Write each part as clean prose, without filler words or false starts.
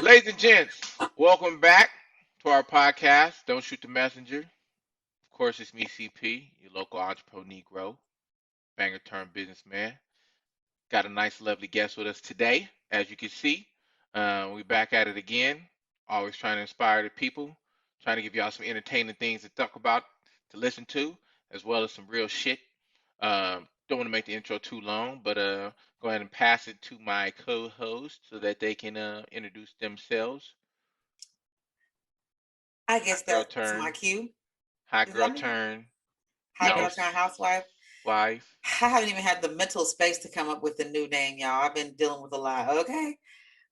Ladies and gents, welcome back to our podcast, Don't Shoot the Messenger. Of course, it's me, CP, your local entrepreneur Negro, banger turned businessman. Got a nice, lovely guest with us today, as you can see. We're back at it again, always trying to inspire the people, trying to give y'all some entertaining things to talk about, to listen to, as well as some real shit. Don't want to make the intro too long, but go ahead and pass it to my co-host so that they can introduce themselves. I Hot guess girl that's my turn, cue. hot Is girl that me? turn, Hot girl turn housewife. housewife. I haven't even had the mental space to come up with a new name, y'all. I've been dealing with a lot. Okay.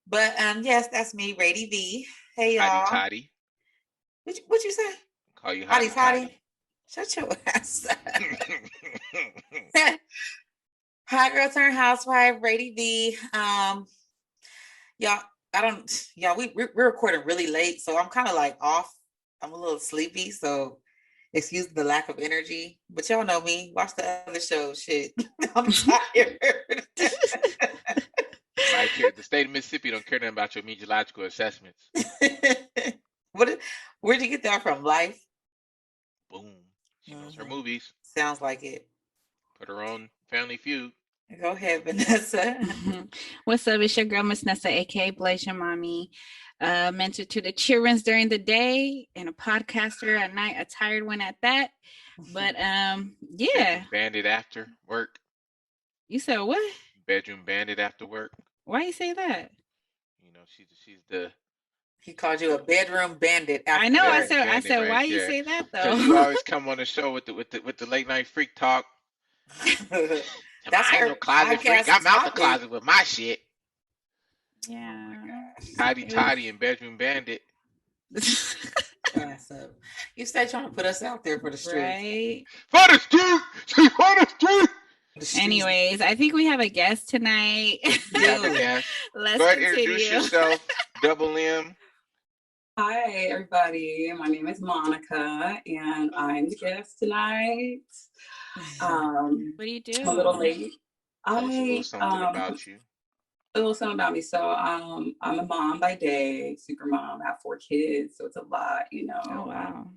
But yes, that's me, Rady V. Hey Hottie y'all. toddy. What you say? Call you Hottie hottie toddy. toddy. Shut your ass up. Hot girl turn housewife, Rady V. Y'all, I don't y'all, we're recording really late, so I'm kind of like off. I'm a little sleepy, so excuse the lack of energy. But y'all know me. Watch the other show. Shit. I'm tired. Right here, the state of Mississippi don't care nothing about your meteorological assessments. what where'd you get that from? Life? Boom. She knows her Mhm. movies. Sounds like it. Put her on Family Feud. Go ahead, Vanessa. What's up? It's your girl, Miss Nessa, aka Blaze, your mommy. Mentor to the childrens during the day and a podcaster at night, a tired one at that. But yeah. Bedroom bandit after work. You said what? Bedroom bandit after work. Why you say that? You know, she's the He called you a bedroom bandit I after know. I work. said. I bandit said. right Why you there. say that Because you though? always come on the show with the late night freak talk. That's I ain't no her closet freak. podcast I'm out the topic. closet with my shit. Yeah. Toddy It was- Toddy and Bedroom Bandit. Ass up. You stay trying to put us out there for the streets. right. For the street! For the street! The streets. Anyways, I think we have a guest tonight. We have a Dude. guest. Let's Go ahead and continue. introduce yourself. Double M. Hi, everybody. My name is Monica, and I'm the guest tonight. What do you do? I'm a little late. Tell us a little I something about you. a little something about me. So, I'm a mom by day, super mom. I have 4 kids, so it's a lot, you know. Oh wow.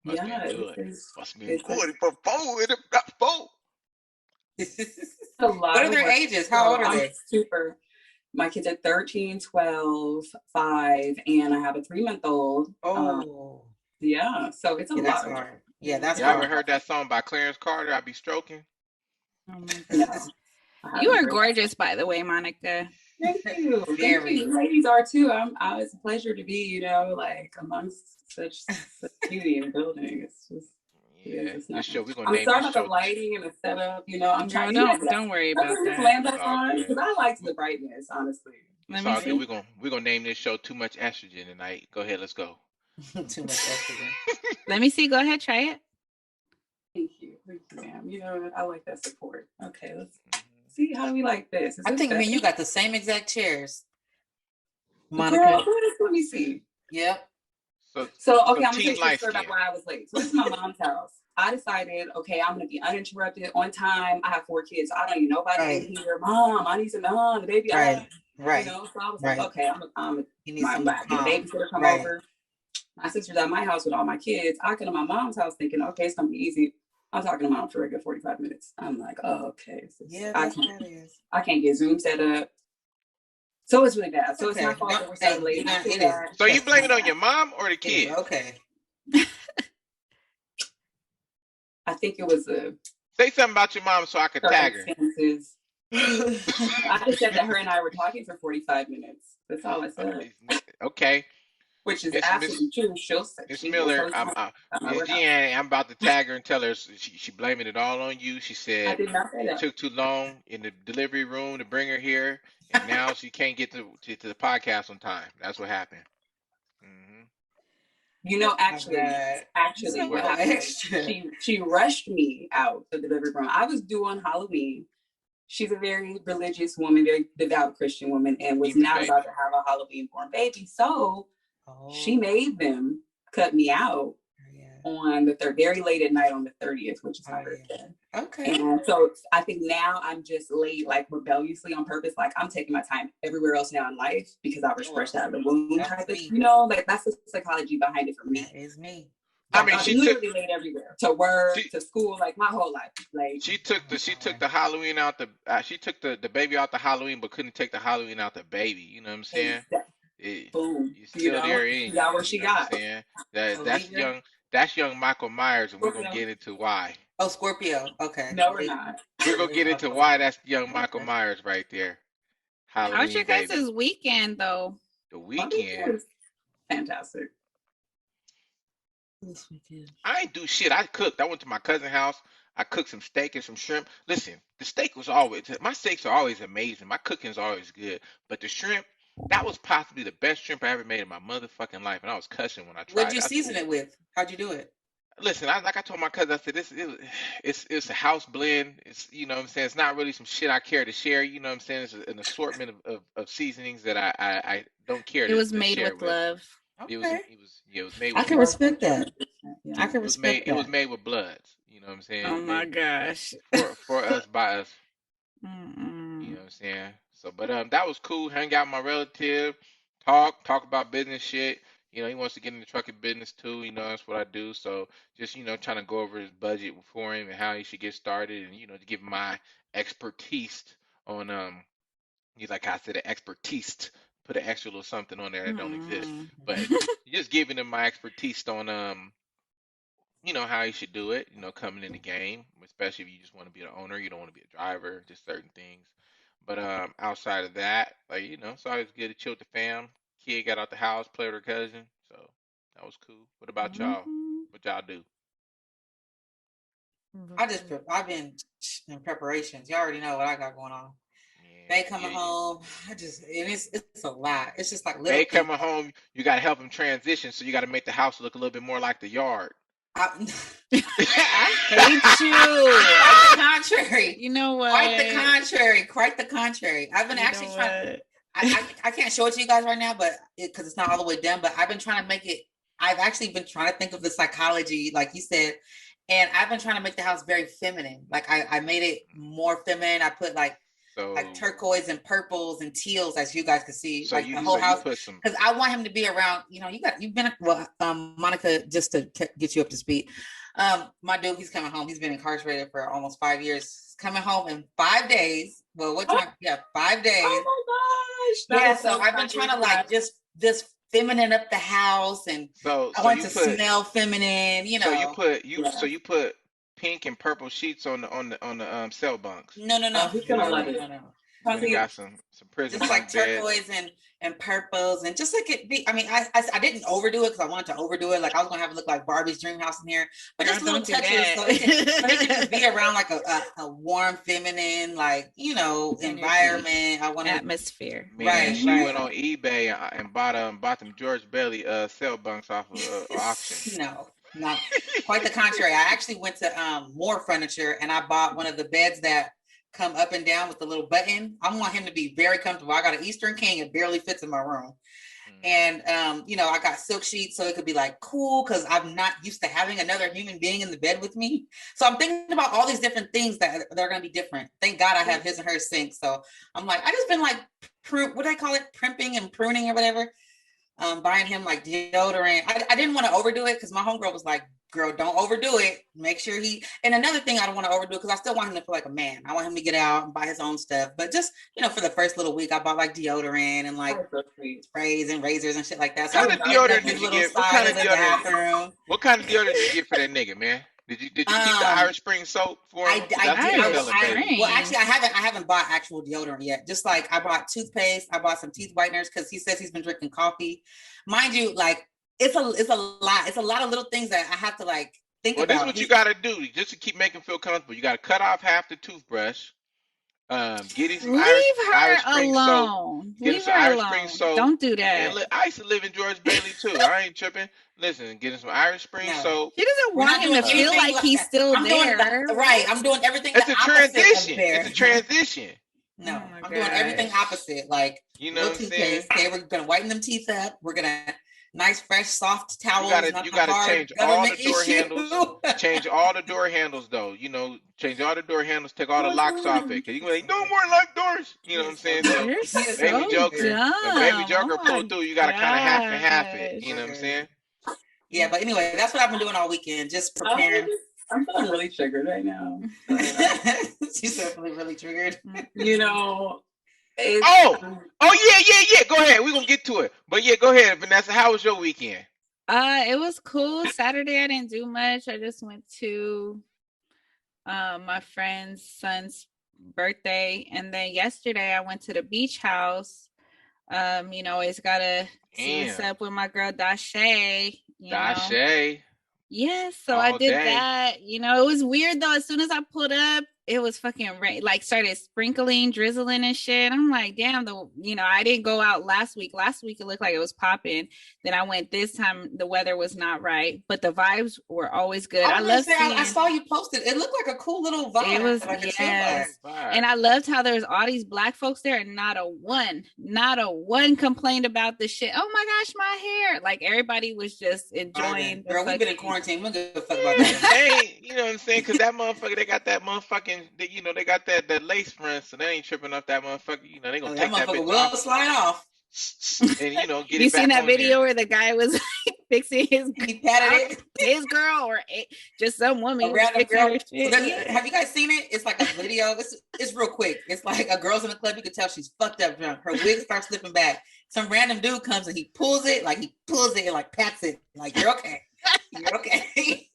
Must Yeah, be good. it's Must be it's good for four and not four. a lot. What are of their work. ages? How So old are I'm they? super. My kids are 13, 12, 5, and I have a 3-month-old. Oh, Yeah, so it's a yeah, that's lot of work. hard. Yeah, that's Y'all ever hard. heard that song by Clarence Carter? I be stroking. Oh my No, goodness. I You haven't are heard that. gorgeous, by the way, Monica. Thank you. Thank Very. you. Ladies are too. It's a pleasure to be, like amongst such beauty in the building. It's just Yeah, it's this nice. show we're gonna I'm name sorry this about the show. lighting and the setup, I'm Girl, trying don't worry about This that. lamp It's that's all on good. because I like the brightness, honestly. It's Let me all good. see. We're gonna name this show Too Much Estrogen tonight. Go ahead, let's go. Too much estrogen. Let me see. Go ahead, try it. Thank you, ma'am. I like that support. Okay, let's see. How do we like this? Is I this think me and better? you got the same exact chairs. Girl, Monica. let me see. Yep. So, okay, I'm gonna Team tell you a Light story about Skin. why I was late. So this is my mom's house. I decided, okay, I'm gonna be uninterrupted, on time. I have 4 kids, so I don't need nobody Right. in here. Mom, I need some the baby. Right. Right. So I was Right. like, okay, I'm You need my some babysitter come Right. over. My sister's at my house with all my kids. I come to my mom's house thinking, okay, it's gonna be easy. I'm talking to mom for a good 45 minutes. I'm like, oh, okay. So Yeah, I that's can't, what it is. I can't get Zoom set up. So it's really bad. So it's my Okay. fault No, that we're hey, so late. you know, I feel it bad. is. So you Trust blame me. it on your mom or the It is. kids? Okay. I think it was a Say something about your mom so I could tag her. circumstances. I just said that her and I were talking for 45 minutes. That's all I said. Okay. which is Miss absolutely true. She'll say, Miss she will Miller, tell us about my Miss warehouse. Jeannie, I'm about to tag her and tell her she blaming it all on you. She I said did not say you that. took too long in the delivery room to bring her here, and now she can't get to the podcast on time. That's what happened. Hmm. You know, Oh my God. actually, what So What? happened is extra. she rushed me out the delivery room. I was due on Halloween. She's a very religious woman, very devout Christian woman, and was Demon not about baby. to have a Halloween born baby. So she Oh, made them cut me out yeah. on the very late at night on the 30th, which is my Oh, yeah. birthday. Okay. And so I think now I'm just late, like rebelliously on purpose. Like I'm taking my time everywhere else now in life because I was fresh out of the womb That's type of, me. like that's the psychology behind it for me. That is me. I Like mean, I'm literally late everywhere, to work, she to school, like my whole life. Like she took the Halloween out she took the baby out the Halloween, but couldn't take the Halloween out the baby. You know what I'm saying? boom, It's still there in she you. got what You she know what I'm got. saying? So That's Libra. young. That's young Michael Myers, and we're gonna Scorpio. get into why. Oh, Scorpio. Okay. No, we're not. We're gonna get into why that's young Michael Myers right there. How was your Halloween baby. guys' weekend though? The My weekend weekend. was fantastic. This weekend. I ain't do shit. I cooked. I went to my cousin's house. I cooked some steak and some shrimp. Listen, the steak was always my steaks are always amazing. My cooking's always good. But the shrimp, that was possibly the best shrimp I ever made in my motherfucking life. And I was cussing when I What'd tried you it. I said, season "Ooh." it with? How'd you do it? Listen, like I told my cousin, I said it's a house blend. It's you know what I'm saying. It's not really some shit I care to share. You know what I'm saying. It's an assortment of seasonings that I don't care It was to made share with with. love. Okay. It was made I with can love. respect that. Yeah. I can respect It was that. made with bloods. You know what I'm saying? Oh my gosh. For us by us. You Mm-mm. know what I'm saying? So, but that was cool. Hang out with my relative, talk about business shit. You know, he wants to get in the trucking business too. You know, that's what I do. So, just trying to go over his budget for him and how he should get started, and to give him my expertise on he's like I said, an expertise. Put an extra little something on there that don't exist, Mm-mm. but just giving him my expertise on how you should do it, coming in the game, especially if you just want to be the owner, you don't want to be a driver, just certain things. But outside of that, like, it's always good to chill with the fam. Kid got out the house, played with her cousin, so that was cool. What about y'all? Mhm. What y'all do? I've been in preparations. You already know what I got going on. They Yeah, coming yeah. home. And it's a lot. It's just like little They things. coming home, you got to help them transition, so you got to make the house look a little bit more like the yard. I, I hate you. quite the contrary. You know what? Quite the contrary. Quite the contrary. I've been You actually know trying. what? I can't show it to you guys right now, but because it's not all the way done. But I've been trying to make it. I've actually been trying to think of the psychology, like you said, and I've been trying to make the house very feminine. Like I made it more feminine. I put like So turquoise and purples and teals, as you guys can see, so like you the so whole you house. put some Because I want him to be around. You've been Monica, just to get you up to speed. My dude, he's coming home. He's been incarcerated for almost 5 years. He's coming home in 5 days. Well, what time? Yeah, 5 days. Oh my gosh. Yeah, so I've been trying to like just feminine up the house, and so I so want you to put smell feminine. so you put Yeah. so you put pink and purple sheets on the cell bunks. No, Oh, he's You gonna done love went it. no. you done Possibly, got some prison Just like bunk beds. turquoise and purples, and just like it be. I mean, I didn't overdo it because I wanted to overdo it. Like I was gonna have it look like Barbie's dream house in here, but Girl, just little don't do touches that. so it can just be around like a warm, feminine, like environment. I want to. Atmosphere. Man, Right, she right. went on eBay and bought them George Belly cell bunks off of auction. No, not quite the contrary. I actually went to more furniture and I bought one of the beds that come up and down with the little button. I want him to be very comfortable. I got an Eastern King, it barely fits in my room. And I got silk sheets so it could be like cool because I'm not used to having another human being in the bed with me. So I'm thinking about all these different things that are gonna be different. Thank God I have his and her sink. So I'm like, I just been like what do I call it? Primping and pruning or whatever. Buying him like deodorant. I didn't want to overdo it because my homegirl was like, girl, don't overdo it. Make sure and another thing, I don't want to overdo it because I still want him to feel like a man. I want him to get out and buy his own stuff. But just, for the first little week, I bought like deodorant and like sprays and razors and shit like that. So What kind of deodorant did you get? What kind of deodorant did you get for that nigga, man? Did you keep the Irish Spring soap for him? 'Cause that's what they're selling, baby. well, actually, I haven't bought actual deodorant yet. Just like I bought toothpaste, I bought some teeth whiteners because he says he's been drinking coffee. Mind you, like it's a lot. It's a lot of little things that I have to like think Well, about. this is what you got to do just to keep making him feel comfortable. You got to cut off half the toothbrush. Get him some Irish Spring soap. Get him some Irish Spring soap. Don't do that. And I used to live in George Bailey too. I ain't tripping. Listen, get him some Irish Spring soap. She doesn't want him to feel like he's still there. Right. I'm doing everything. It's a transition. It's a transition. No, I'm doing everything opposite. Like, you know what I'm saying? Okay, we're gonna whiten them teeth up. We're gonna nice, fresh, soft towels. You gotta change all the door handles. Change all the door handles, though. You know, change all the door handles. Take all the locks off it. Cause you gonna like, no more locked doors. You know what I'm saying? So, You're Baby Joker, dumb. when Baby Joker pull through, you gotta kind of half and half it. gosh. You know what I'm saying? Yeah, but anyway, that's what I've been doing all weekend. Just preparing. I'm feeling really triggered right now. She's definitely really triggered. You know. Yeah. Go ahead. We're gonna get to it. But yeah, go ahead, Vanessa. How was your weekend? It was cool. Saturday I didn't do much. I just went to my friend's son's birthday, and then yesterday I went to the beach house. You know, always gotta see what's up with my girl Dashay. Dashay. Yes, so I did that. You know, it was weird though. As soon as I pulled up, it was fucking rain, like started sprinkling, drizzling and shit. I'm like, damn, I didn't go out last week. Last week it looked like it was popping. Then I went this time, the weather was not right, but the vibes were always good. I saw you posted. It looked like a cool little vibe. It was, like yes. And I loved how there was all these black folks there and not a one complained about the shit. Oh my gosh, my hair. Like everybody was just enjoying. Girl, we've been in quarantine. We're gonna fuck about that. You know what I'm saying? Because that motherfucker, they got that motherfucking, they got that lace front, so they ain't tripping off that motherfucker. You know, they gonna take that bitch will slide off. And get you it back. You seen that video where the guy was fixing he patted his girl or just some woman. Random girl. Have you guys seen it? It's like a video. It's real quick. It's like a girl's in the club. You can tell she's fucked up drunk. Her wig starts slipping back. Some random dude comes and he pulls it and like pats it. Like, you're okay. You're okay.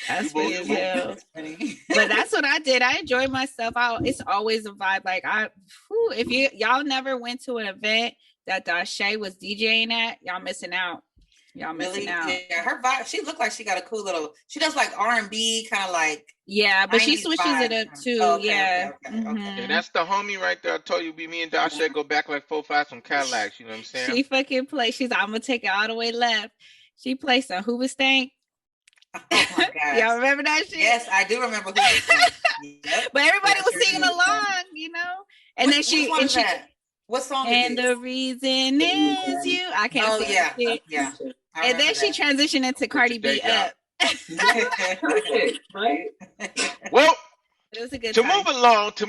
That's funny as hell. But that's what I did. I enjoyed myself. It's always a vibe. Like if y'all never went to an event that Dashay was DJing at, y'all missing out. Y'all missing out. Yeah, her vibe. She looked like she got a cool little. She does like R&B, kind of like. Yeah, but she switches it up too. Okay. And that's the homie right there. I told you, me and Dashay go back like 4 5 from Cadillacs. You know what I'm saying? She fucking plays. She's like, I'm gonna take it all the way left. She plays some Hoover Stank. Oh my God. Y'all remember that shit? Yes, I do remember Hoover Stank. Yep. But everybody was singing along, you know. And then she. What song? And the reason is you. I can't. Oh yeah, yeah. And then she transitioned into Cardi B up. Right. Well, it was a good to time.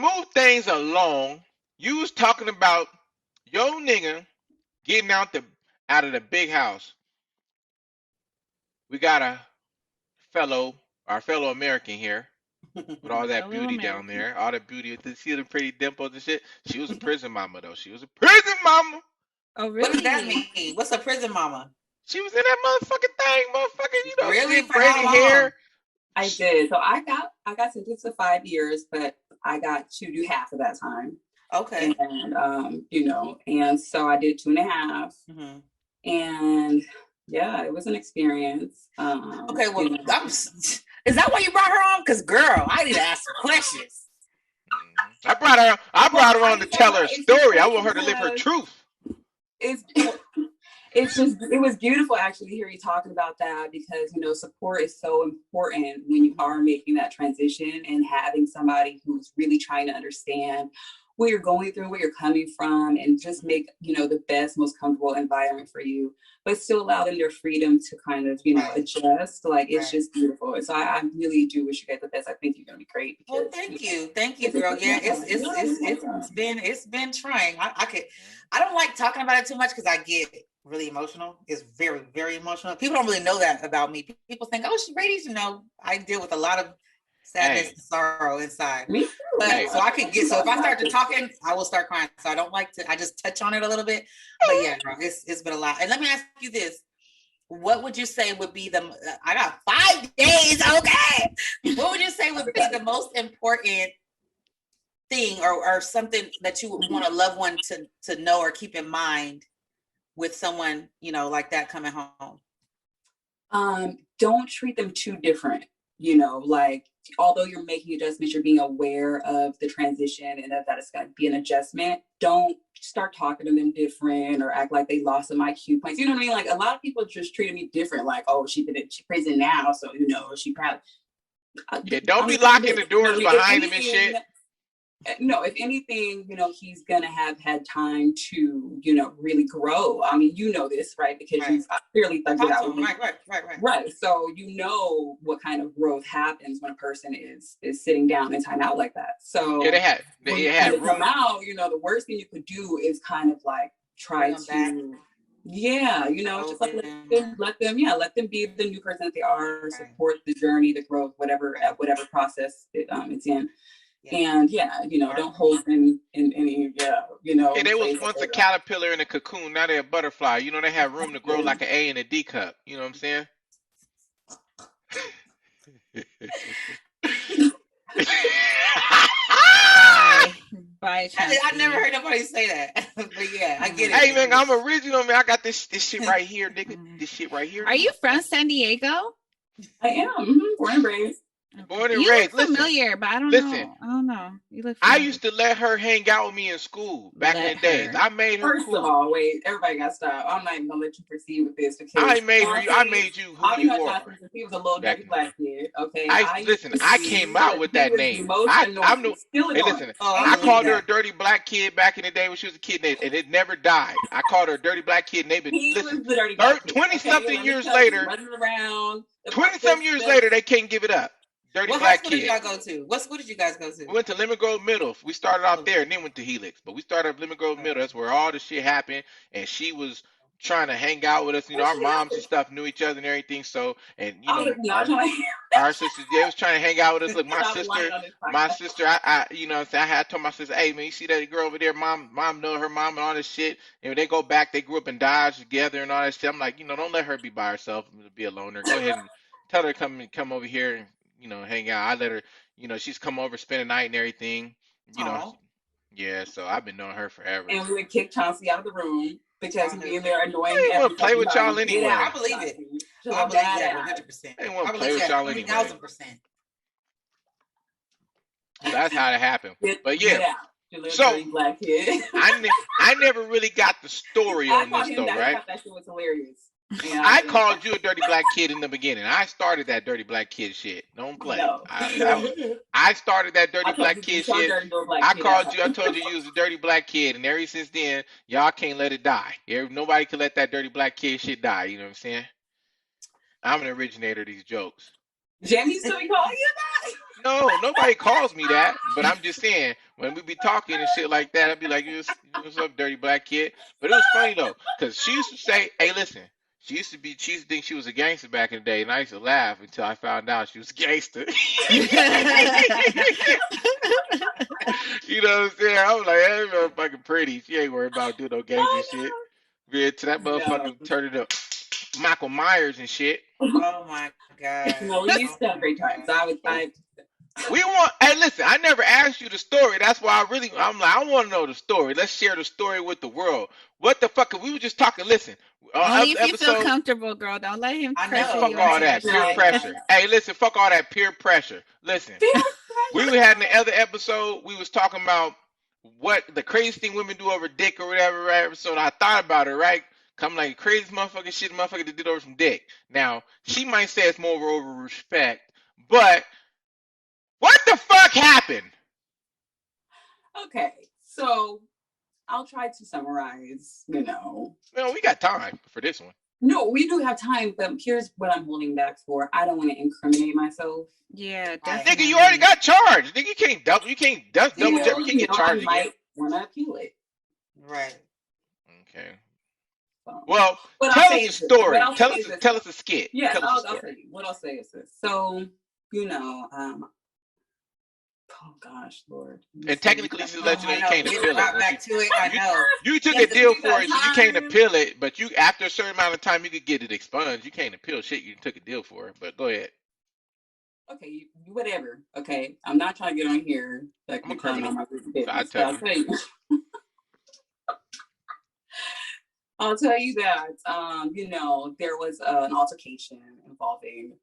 move things along. You was talking about your nigga getting out of the big house. We got our fellow American here with all that beauty down there, all the beauty. See the pretty dimples and shit. She was a prison mama though. She was a prison mama. Oh really? What does that mean? What's a prison mama? She was in that motherfucking thing, motherfucking. You know, really braided hair. I did. So I got sentenced to 5 years, but I got to do half of that time. Okay. And and so I did 2.5. Mm-hmm. And yeah, it was an experience. Okay, well, is that why you brought her on? Because girl, I need to ask some questions. I brought her on to tell her story. I want her to live her truth. It was beautiful actually to hear you talking about that, because support is so important when you are making that transition, and having somebody who's really trying to understand what you're going through, where you're coming from, and just make the best, most comfortable environment for you, but still allow them their freedom to kind of adjust. Like it's just beautiful. So I really do wish you guys the best. I think you're gonna be great. Well, thank you, girl. Yeah, it's been trying. I don't like talking about it too much because I get really emotional. It's very, very emotional. People don't really know that about me. People think, oh, she's ready to know. I deal with a lot of sadness and sorrow inside. Me too. But so if I start to talking, I will start crying. So I don't like to. I just touch on it a little bit. But yeah, girl, it's been a lot. And let me ask you this: what would you say would be I got 5 days, okay? What would you say would be the most important thing or something that you would want a loved one to know or keep in mind with someone, like that coming home? Don't treat them too different. Like, although you're making adjustments, you're being aware of the transition and that it's going to be an adjustment. Don't start talking to them different or act like they lost some IQ points. You know what I mean? Like, a lot of people just treated me different. Like, oh, she's prison now, so she probably. Yeah, don't be locking the doors behind him and shit. No, if anything, he's gonna have had time to, really grow. I mean, this, right? Because you've clearly thugged it out. Right. So what kind of growth happens when a person is sitting down in time out like that. So yeah, they had come out. The worst thing you could do is kind of like try to. Back. Yeah, just like let them be the new person that they are. Support the journey, the growth, whatever process it's in. Yeah. And don't hold them in any, Yeah, they was once a caterpillar in a cocoon, now they're a butterfly. They have room to grow like an A in a D cup. You know what I'm saying? Bye, I never heard nobody say that. But yeah, I get it. Hey man, I'm original, man. I got this shit right here, nigga. This shit right here. Are you from San Diego? I am. Born and raised. Born and you raised. Look familiar, but I don't know. I don't know. You look familiar. I used to let her hang out with me in school back in the days. I made her. First of all, wait, everybody got to stop. I'm not even gonna let you proceed with this because I made you who you are. He was a little dirty black kid. Okay. I came out with that name. I'm new. Hey, listen. I called her a dirty black kid back in the day when she was a kid, and it never died. I called her a dirty black kid. And they've been listen. 20-something years later. 20-something years later, they can't give it up. Dirty what black kid. What kid. did y'all go to? What school did you guys go to? We went to Lemon Grove Middle. We started out there and then went to Helix. But we started at Lemon Grove Middle. That's where all the shit happened. And she was trying to hang out with us. Our moms and stuff knew each other and everything. So, and our sisters, they was trying to hang out with us. Look, my sister, I told my sister, hey man, you see that girl over there? Mom know her mom and all this shit. And when they go back, they grew up in Dodge together and all that shit. I'm like, don't let her be by herself and be a loner. Go ahead and tell her to come over here and hang out. I let her, she's come over, spend the night and everything. Yeah, so I've been knowing her forever. And we would kick Chauncey out of the room because he'd be in there annoying. I want to play with y'all anyway. I believe it. I believe that 100%. I want to play with y'all anyway. 1,000%. That's how it happened. But yeah. So black kid. I never really got the story on this though, right? I thought that shit was hilarious. Yeah, I called you a dirty black kid in the beginning. I started that dirty black kid shit. Don't play. No. I started that dirty black kid shit. I called you. I told you was a dirty black kid, and ever since then, y'all can't let it die. Nobody can let that dirty black kid shit die. You know what I'm saying? I'm an originator of these jokes. Jamie still be calling you that? No, nobody calls me that. But I'm just saying, when we be talking and shit like that, I'd be like, what's up, dirty black kid? But it was funny though, because she used to say, hey, listen. She used to think she was a gangster back in the day, and I used to laugh until I found out she was a gangster. You know what I'm saying? I was like, hey, motherfucking pretty. She ain't worried about doing no gangster shit. Yeah, to that motherfucker turned it up Michael Myers and shit. Oh my God. No, we used to have great times. Hey, listen, I never asked you the story. That's why I'm like, I want to know the story. Let's share the story with the world. What the fuck? We were just talking, listen. Only if you feel comfortable, girl. Don't let him pressure you. Fuck all that peer pressure. Hey, listen, fuck all that peer pressure. Listen, we had in the other episode, we was talking about what the craziest thing women do over dick or whatever, right? So I thought about it, right? Come like crazy motherfucking shit, motherfucker that did over some dick. Now, she might say it's more over respect, but what the fuck happened? Okay, so I'll try to summarize, No, we got time for this one. No, we do have time, but here's what I'm holding back for. I don't want to incriminate myself. Yeah, definitely. Nigga, you already got charged. Nigga, you can't double jump. You can't get charged again. I might want to appeal it. Right. Okay. Well, tell us a story. Tell us a skit. Yeah, I'll tell you. What I'll say is this. So, Oh gosh, Lord. And technically, to let you know, I you know. can't Get appeal it. brought back to it. I know. You took You a have to deal do for that it, so you can't time. appeal it. But you, after a certain amount of time, you could get it expunged. You can't appeal shit you took a deal for. But go ahead. Okay, whatever. Okay, I'm not trying to get on here like I'm a you're telling criminal, all my so I business, but tell you. I'll tell you that there was an altercation involving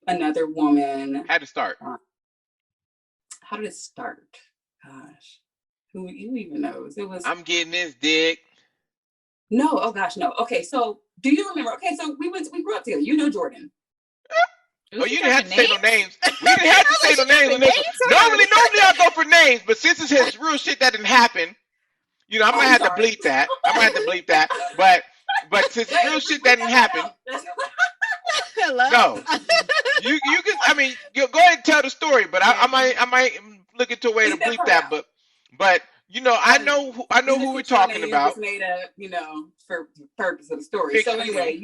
another woman. Had to start. How did it start? Gosh, who even knows? It was I'm getting this dick. no. Oh gosh, no. Okay, so do you remember? Okay, so we grew up together. You know Jordan. Oh, you didn't have to say no names. We didn't have to say no names on this one. Normally I go for names, but since it's his real shit that didn't happen, you know, I might have to bleep that. But since it's real shit that didn't happen, Hello. no. You can. I mean, you go ahead and tell the story, but I might look into a way to bleep that. But you know, I know who we're talking about. It's made up, for the purpose of the story. Fiction So anyway,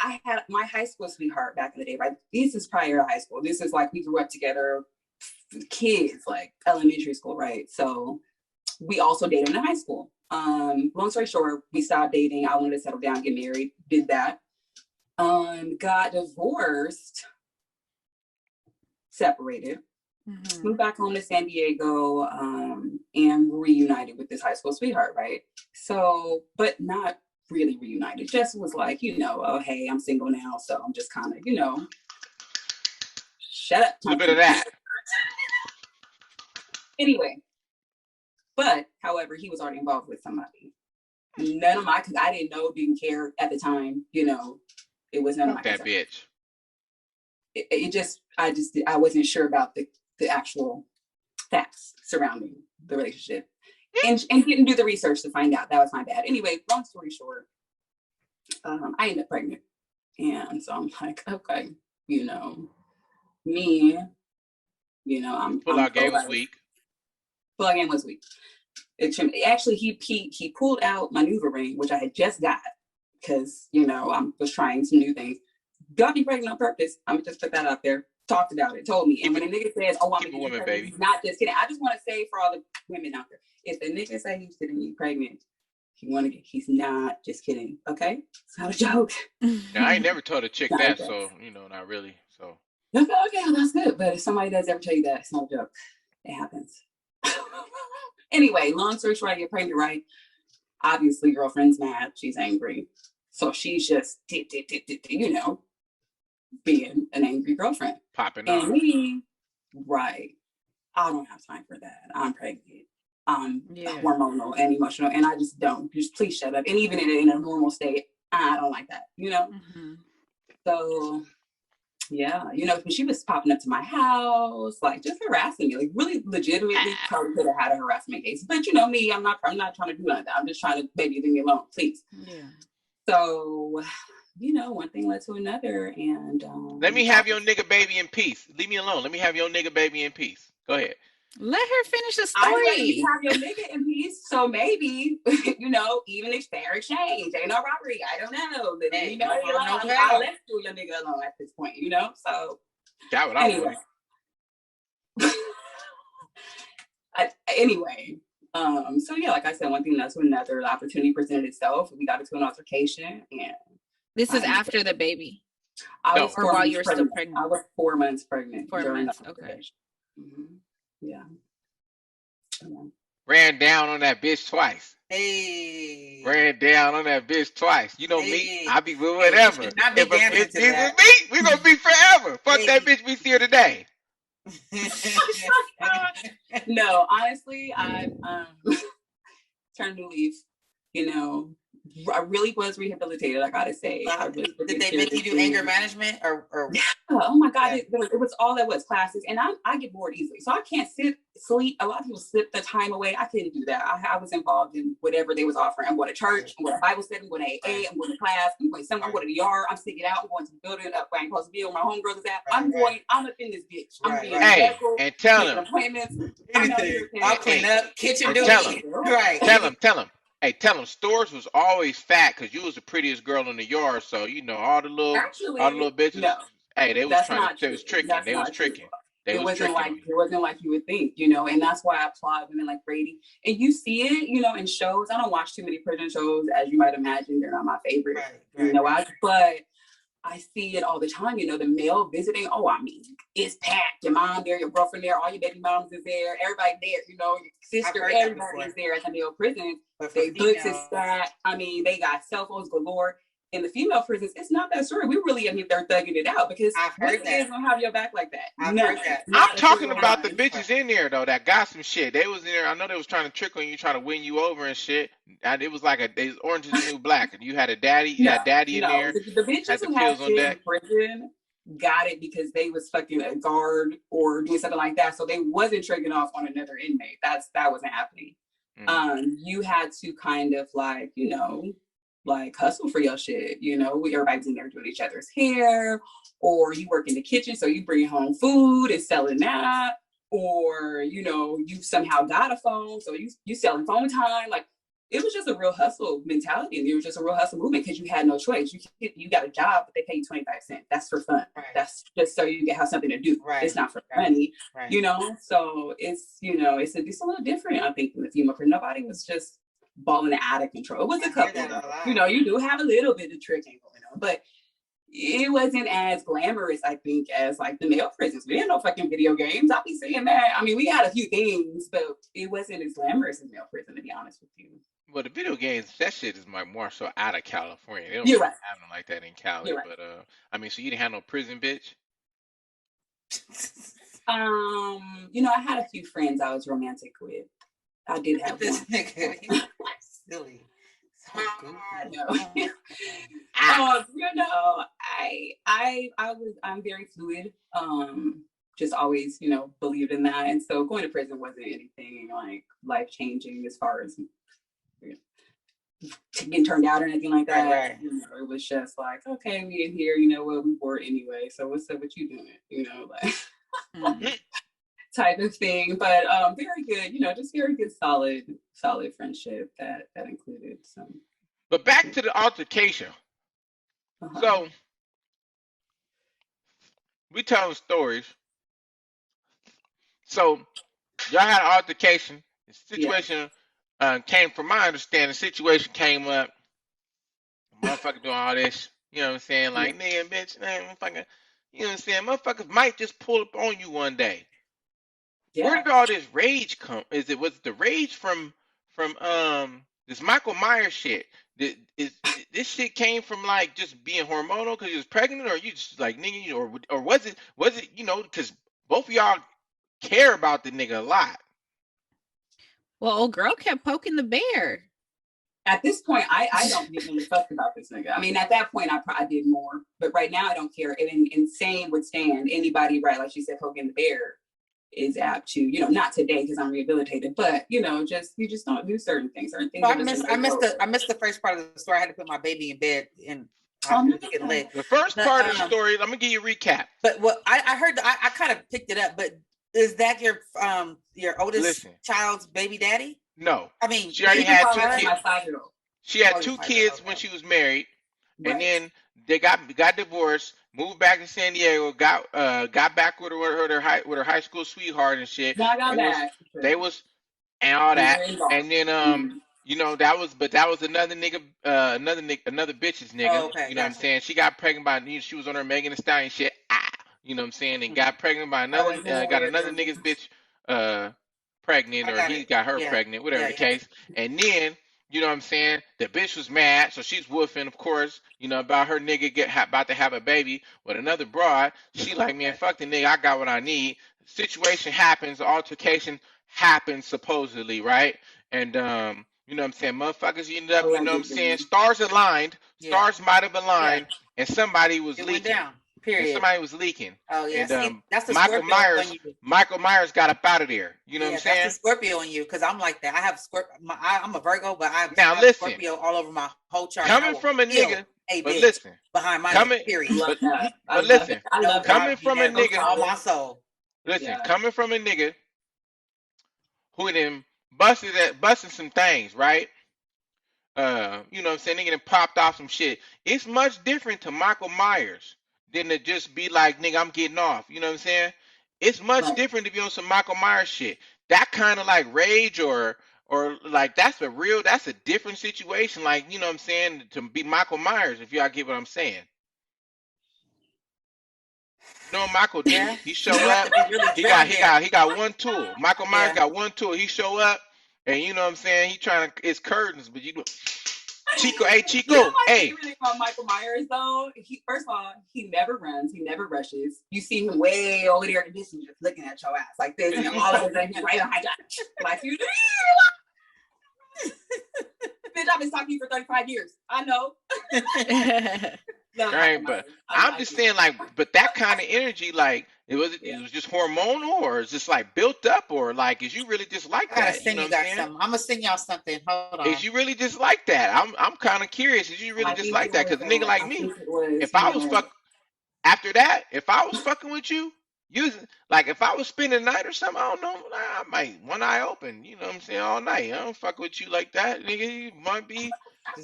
I had my high school sweetheart back in the day, right? This is prior to high school. This is like we grew up together, kids, like elementary school, right? So we also dated in high school. Long story short, we stopped dating. I wanted to settle down, get married, did that. Got divorced, separated, moved back home to San Diego, and reunited with this high school sweetheart, right? So, but not really reunited, just was like, oh, hey, I'm single now, so I'm just kind of, shut up. A little bit of that. Anyway, but however, he was already involved with somebody. None of my, because I didn't know, didn't care at the time, it was none of my that concern. bitch. I wasn't sure about the actual facts surrounding the relationship, and didn't do the research to find out. That was my bad. Anyway, long story short, I ended up pregnant, and so I'm like, okay, me, I'm Pull-out game was weak. Pull-out game was weak. Actually, he pulled out my maneuvering, which I had just got because I was trying some new things. Got me pregnant on purpose. I'm gonna just put that out there. Talked about it, told me. And when a nigga says, "Oh, I'm gonna get you pregnant," he's not just kidding. I just want to say for all the women out there, if the nigga say he's getting you pregnant, he's not just kidding. Okay, it's not a joke. Now, I ain't never told a chick that, so not really. So okay, well, that's good. But if somebody does ever tell you that, it's not a joke. It happens. Anyway, long story short, I get pregnant, right? Obviously, girlfriend's mad. She's angry. So she's just, being an angry girlfriend. Popping and on. Me, right. I don't have time for that. I'm pregnant. I'm hormonal and emotional, and I just don't. Just please shut up. And even in a normal state, I don't like that, So, yeah, when she was popping up to my house, like just harassing me, like really legitimately probably could have had a harassment case. But me, I'm not trying to do none of that. I'm just trying to maybe leave me alone, please. Yeah. So, one thing led to another, and let me have your nigga baby in peace. Leave me alone. Let me have your nigga baby in peace. Go ahead. Let her finish the story. I let you have your nigga in peace, so maybe even fair exchange. Ain't no robbery. I don't know. But I'll let you your nigga alone at this point. So that what I want. Anyway, so yeah, like I said, one thing led to another. The opportunity presented itself. We got into an altercation, and this is after the baby. I was or while you were still pregnant. I was 4 months pregnant. 4 months. Okay. Yeah. Ran down on that bitch twice. Hey. Ran down on that bitch twice. You know me. I be with whatever. If it's with me, we gonna be forever. Fuck that bitch we see her today. No, honestly, I turned a new leaf. I really was rehabilitated, I gotta say. Did they make you do anger management or yeah, oh my god, it was all that was classes, and I get bored easily, so I can't sleep. A lot of people slip the time away. I couldn't do that. I was involved in whatever they was offering. I'm going to church, I'm going to Bible study, I'm going to AA, I'm going to class, I'm going somewhere, I'm going to the yard, I'm sticking out, I'm going to the building up where I'm supposed to be, where my homegirls is at. I'm up in this bitch. I'm being medical, and tell them appointments, anything. I'll clean up, kitchen duty. Right. Tell them. Hey, tell them stores was always fat because you was the prettiest girl in the yard. So all the little bitches. No, hey, they was tricking. They was tricking. They It was wasn't tricking like on you. it wasn't like you would think, you know, and that's why I applaud women like Brady. And you see it, you know, in shows. I don't watch too many prison shows, as you might imagine. They're not my favorite. You know, but I see it all the time, you know, the male visiting. Oh, I mean, it's packed. Your mom there, your girlfriend there, all your baby moms is there, everybody there, you know, your sister, everybody is there at the male prison. They books is stacked. I mean, they got cell phones galore. In the female prisons, it's not that story. We really, I mean, they're thugging it out because what man's gonna have your back like that? None. I'm talking about the bitches in there though that got some shit. They was in there. I know they was trying to trick on you, trying to win you over and shit. And it was like they orange is the new black. And you had a daddy, you had daddy in there. The bitches had the who had pills on shit deck. in prison got it because they was fucking a guard or doing something like that. So they wasn't tricking off on another inmate. That wasn't happening. You had to kind of like, you know, like hustle for your shit, you know, everybody's in there doing each other's hair, or you work in the kitchen, so you bring home food and selling that, or you know, you somehow got a phone, so you selling phone time. Like it was just a real hustle mentality, and it was just a real hustle movement because you had no choice. You got a job, but they pay you 25 cents. That's for fun. That's just so you can have something to do. It's not for money, you know. So it's, you know, it's a little different, I think, in the female. For nobody was just balling out of control. It was a couple, you know, you do have a little bit of tricking going on, but it wasn't as glamorous, I think, as like the male prisons. We didn't know fucking video games. I'll be saying that. I mean, we had a few things, but it wasn't as glamorous as male prison, to be honest with you. Well, the video games, that shit is like more so out of California. They don't You're really right. have them like that in Cali. Right. But I mean, so you didn't have no prison, bitch? You know, I had a few friends I was romantic with. I did have this one. nigga. Silly. You know, I'm very fluid. Just always, you know, believed in that. And so going to prison wasn't anything like life changing as far as, you know, getting turned out or anything like that. Right. You know, it was just like, okay, we in here, you know, well, we bored anyway. So what's up with you doing? You know, like type of thing. But very good, you know, just very good, solid friendship that included some. But back to the altercation. So we telling stories. So y'all had an altercation. The situation came from my understanding. The situation came up. Motherfucker doing all this. You know what I'm saying? Like, nigga, bitch, motherfucker. You know what I'm saying? Motherfuckers might just pull up on you one day. Where did all this rage come? Was the rage from this Michael Myers shit? This shit came from like just being hormonal because you was pregnant, or you just like nigga, or was it you know, because both of y'all care about the nigga a lot? Well, old girl kept poking the bear. At this point, I don't give a fuck about this nigga. I mean, at that point, I did more, but right now I don't care. And same would stand anybody, right? Like she said, poking the bear is apt to, you know, not today because I'm rehabilitated, but you know, you just don't do certain things. Certain things. So I missed the first part of the story. I had to put my baby in bed and get late. The first part of the story, let me give you a recap. But what I heard, I kind of picked it up. But is that your oldest child's baby daddy? No. I mean, she already had 2 kids. She had 2 kids when she was married, and then they got divorced, moved back to San Diego, got back with her high school sweetheart and shit. They was and all that, and then you know, that was another nigga, another bitch's nigga. Oh, okay, you know what I'm saying? She got pregnant by, she was on her Megan Thee Stallion shit. You know what I'm saying? And got pregnant by another, got another nigga's bitch pregnant, or he got her pregnant, whatever the case. And then, you know what I'm saying, the bitch was mad, so she's woofing, of course, you know, about her nigga about to have a baby with another broad. She like, man, fuck the nigga, I got what I need. Situation happens, altercation happens supposedly, right? And you know what I'm saying, motherfuckers ended up, you know what I'm saying, stars aligned, stars might have aligned, and somebody was leaking. Went down. Period. And somebody was leaking. Oh yeah, and, that's the Michael Myers got up out of there. You know what I'm saying? That's the Scorpio in you, because I'm like that. I have I'm a Virgo, but I have Scorpio all over my whole chart. Coming from a nigga, but listen, behind my name, period. But listen, coming from a nigga, all my soul. Listen, coming from a nigga who then busted some things, right? You know what I'm saying? Nigga done popped off some shit. It's much different to Michael Myers than to just be like, nigga, I'm getting off. You know what I'm saying? It's much different to be on some Michael Myers shit. That kind of like rage or like that's a different situation. Like, you know what I'm saying, to be Michael Myers, if y'all get what I'm saying. You know what Michael do? Yeah. He show You have up. to be really He got one tool. Michael Myers got one tool. He show up, and you know what I'm saying. He trying to. It's curtains, but you know, Chico. Hey Chico. You know my Hey. favorite thing about Michael Myers though? First of all, he never runs. He never rushes. You see him way over there in the distance, just looking at your ass like this, and all of a sudden he's right behind you, like you. Bitch, I've been talking to you for 35 years. I know. Right, but I'm just saying, like, but that kind of energy, like, it was just hormonal, or is just like built up, or like, is you really just like that? You know what I'm saying? I'm gonna send y'all something. Hold on. Is you really just like that? I'm kind of curious. Is you really just like that? Because a nigga like me, if I was after that, if I was fucking with you, like if I was spending the night or something, I don't know, I might one eye open. You know what I'm saying? All night. I don't fuck with you like that, nigga. You might be.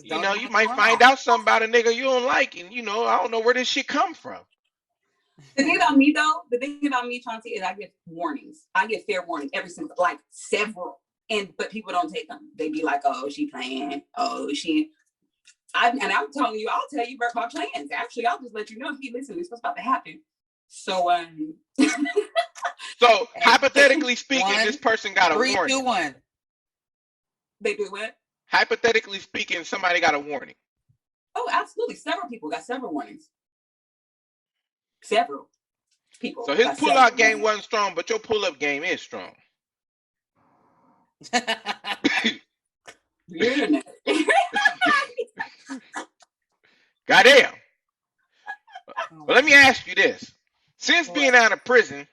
You know, you might find out something about a nigga you don't like, and you know, I don't know where this shit come from. The thing about me though, Chauncey, is I get warnings. I get fair warning every single, like several, but people don't take them. They be like, "Oh, she playing. Oh, she." I'm telling you, I'll tell you about my plans. Actually, I'll just let you know. Hey, listen, this was about to happen. So, so hypothetically speaking, this person got a 3, warning. 2, 1. They do what? Hypothetically speaking, somebody got a warning. Oh, absolutely. Several people got several warnings. Several people. So his pull-out game wasn't strong, but your pull-up game is strong. Goddamn. Well, let me ask you this. Since being out of prison,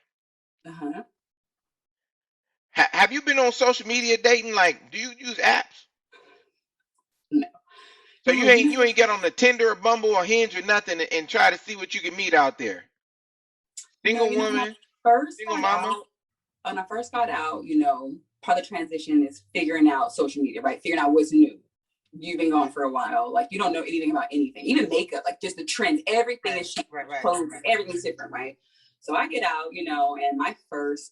have you been on social media dating? Like, do you use apps? No. So you ain't get on the Tinder or Bumble or Hinge or nothing and try to see what you can meet out there? Single woman, single mama? When I first got out, you know, part of the transition is figuring out social media, right? Figuring out what's new. You've been gone for a while. Like, you don't know anything about anything. Even makeup, like just the trends. Everything is clothes, everything's different, right? So I get out, you know, and I first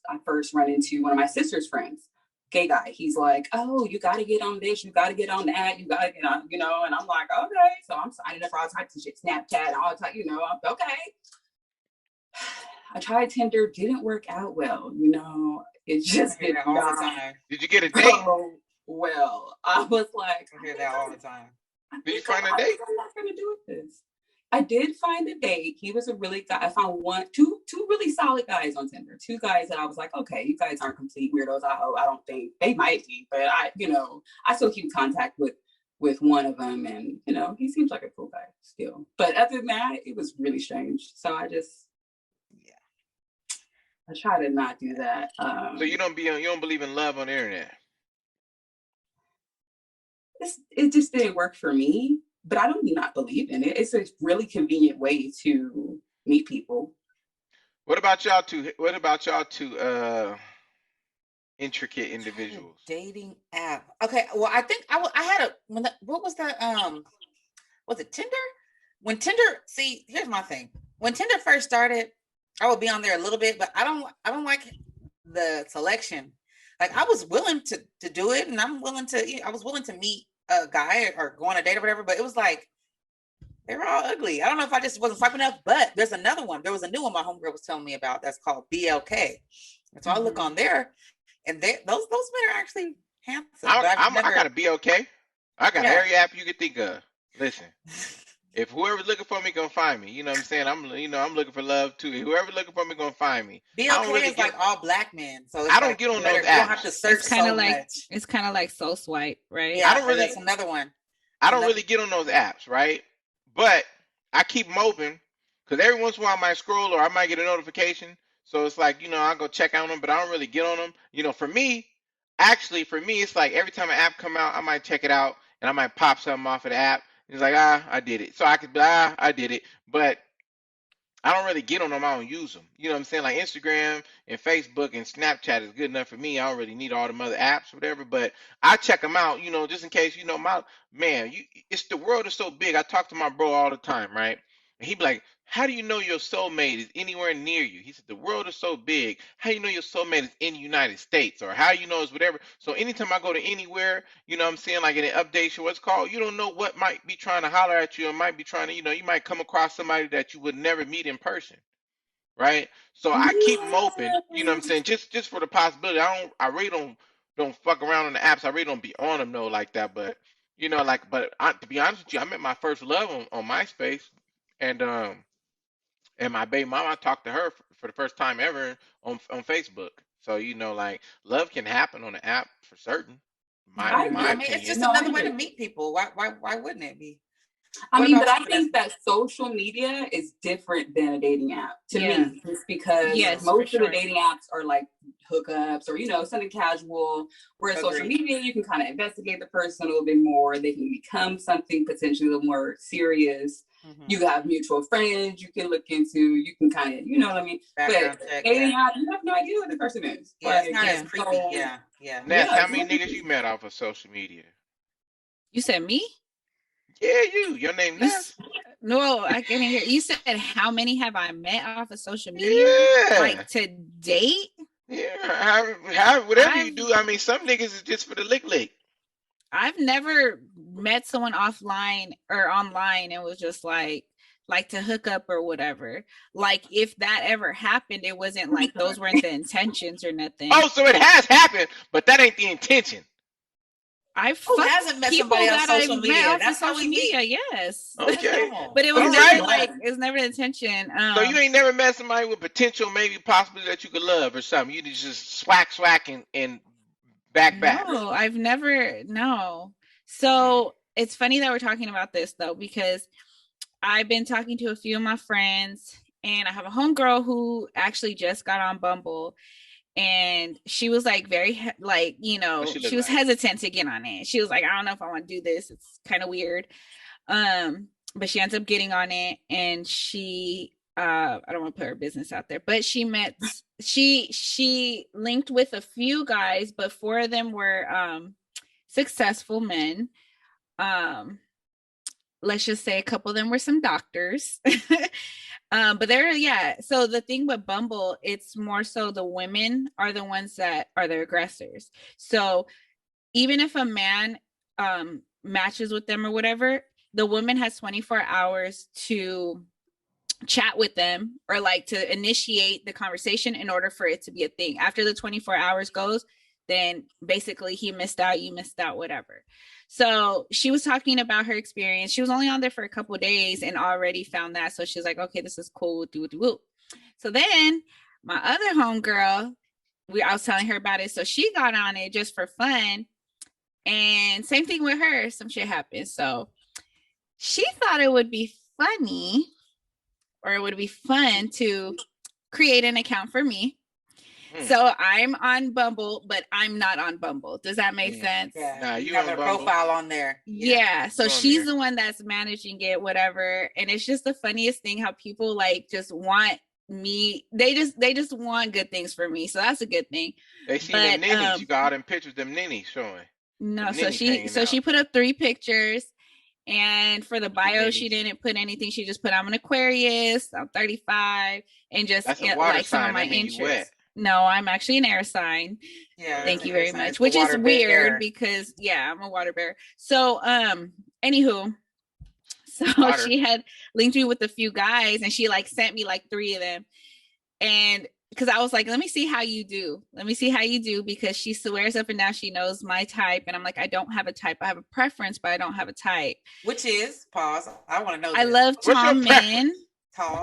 run into one of my sister's friends, gay guy. He's like, "Oh, you got to get on this, you got to get on that, you got to get on," you know. And I'm like, "Okay." So I'm signing up for all types of shit, Snapchat, all types, you know. I'm okay. I tried Tinder, didn't work out well, you know. It just did all the time. Did you get a date? Well, I was like, I hear that all the time. Did you find a date? I'm not gonna do this. I did find a date. He was a really guy. I found two really solid guys on Tinder. Two guys that I was like, okay, you guys aren't complete weirdos. I don't think they might be, but I still keep contact with one of them, and you know, he seems like a cool guy still. But other than that, it was really strange. So I try to not do that. So you don't believe in love on the internet? It just didn't work for me, but I don't not believe in it. It's a really convenient way to meet people. What about y'all two intricate individuals? Dating app. Okay, well, I think I had what was that? Was it Tinder? When Tinder, see, here's my thing. When Tinder first started, I would be on there a little bit, but I don't like the selection. Like, I was willing to do it, and I was willing to meet a guy or go on a date or whatever, but it was like they were all ugly. I don't know if I just wasn't swiping enough, but there's another one. There was a new one my homegirl was telling me about that's called BLK. And so I look on there, and those men are actually handsome. I got a BLK. I got every app you could think of. Listen. If whoever's looking for me gonna find me, you know what I'm saying? I'm looking for love too. Whoever's looking for me gonna find me. BLK is like all black men, so I don't get on those apps. You don't have to search so much. It's kind of like Soul Swipe, right? Yeah, that's another one. I don't really get on those apps, right? But I keep them open because every once in a while I might scroll or I might get a notification. So it's like, you know, I'll go check out them, but I don't really get on them. You know, for me, it's like every time an app come out, I might check it out and I might pop something off of the app. It's like, I did it. So I could, I did it. But I don't really get on them. I don't use them. You know what I'm saying? Like Instagram and Facebook and Snapchat is good enough for me. I don't really need all them other apps or whatever. But I check them out, you know, just in case, you know, the world is so big. I talk to my bro all the time, right? And he be like, how do you know your soulmate is anywhere near you? He said, the world is so big. How do you know your soulmate is in the United States? Or how you know is whatever. So anytime I go to anywhere, you know what I'm saying, like in an update or what's called, you don't know what might be trying to holler at you, or might be trying to, you might come across somebody that you would never meet in person. Right? So I keep them open, you know what I'm saying, just for the possibility. I really don't fuck around on the apps. I really don't be on them, no, like that. But to be honest with you, I met my first love on MySpace, and my baby mama, I talked to her for the first time ever on Facebook. So like love can happen on the app for certain. I My I mean, it's opinion. just another way to meet people. Why wouldn't it be? I What mean, about but I you, think Vanessa? that social media is different than a dating app to me, just because Yes, for most of the sure. dating apps are like hookups or, something casual. Whereas social Agreed. media, you can kind of investigate the person a little bit more. They can become something potentially a little more serious. You have mutual friends you can look into. You can kind of, you know what I mean? Background But check, dating yeah. app, you have no idea what the person is. Yeah, it's not as Yeah. creepy. So, Yeah, yeah. Ness, yeah, how many niggas you met off of social media? You said me? Yeah, your name You Ness. No, I can't hear. You said how many have I met off of social media? Yeah. Like to date? Yeah, whatever you I've do. I mean, some niggas is just for the lick. I've never met someone offline or online and was just like to hook up or whatever. Like if that ever happened, it wasn't like those weren't the intentions or nothing. Oh, so it has happened, but that ain't the intention. I Who fucked hasn't met people somebody on that I social met media? off of That's how social we meet. media, yes. Okay. But it was All never right. it was never the intention. So you ain't never met somebody with potential, maybe possibly that you could love or something. You just swag and back. No, I've never no. So it's funny that we're talking about this though, because I've been talking to a few of my friends, and I have a homegirl who actually just got on Bumble, and she was like very she was hesitant to get on it. She was like, I don't know if I want to do this. It's kind of weird. But she ends up getting on it, and she I don't want to put her business out there, but she linked with a few guys, but 4 of them were successful men. Let's just say a couple of them were some doctors. But so the thing with Bumble, it's more so the women are the ones that are the aggressors. So even if a man matches with them or whatever, the woman has 24 hours to chat with them or like to initiate the conversation in order for it to be a thing. After the 24 hours goes, then basically he missed out, you missed out, whatever. So she was talking about her experience. She was only on there for a couple of days and already found that. So she's like, okay, this is cool. So then my other homegirl, I was telling her about it. So she got on it just for fun. And same thing with her. Some shit happened. So she thought it would be funny or it would be fun to create an account for me. So I'm on Bumble, but I'm not on Bumble. Does that make sense? Yeah. Nah, you have a Bumble. profile on there. Yeah. So she's the one that's managing it, whatever. And it's just the funniest thing how people like just want me. They just want good things for me. So that's a good thing. They see them ninnies. You got all them pictures, them ninnies showing. No, so she put up 3 pictures. And for the bio, she didn't put anything. She just put, I'm an Aquarius, I'm 35, and just like some of my interests. No, I'm actually an air sign. Yeah. Thank you very much. Which is weird because I'm a water bear. So anywho, so she had linked me with a few guys, and she like sent me like 3 of them. And because I was like, let me see how you do. Because she swears up and down she knows my type. And I'm like, I don't have a type. I have a preference, but I don't have a type. Which is, pause, I want to know I love tall men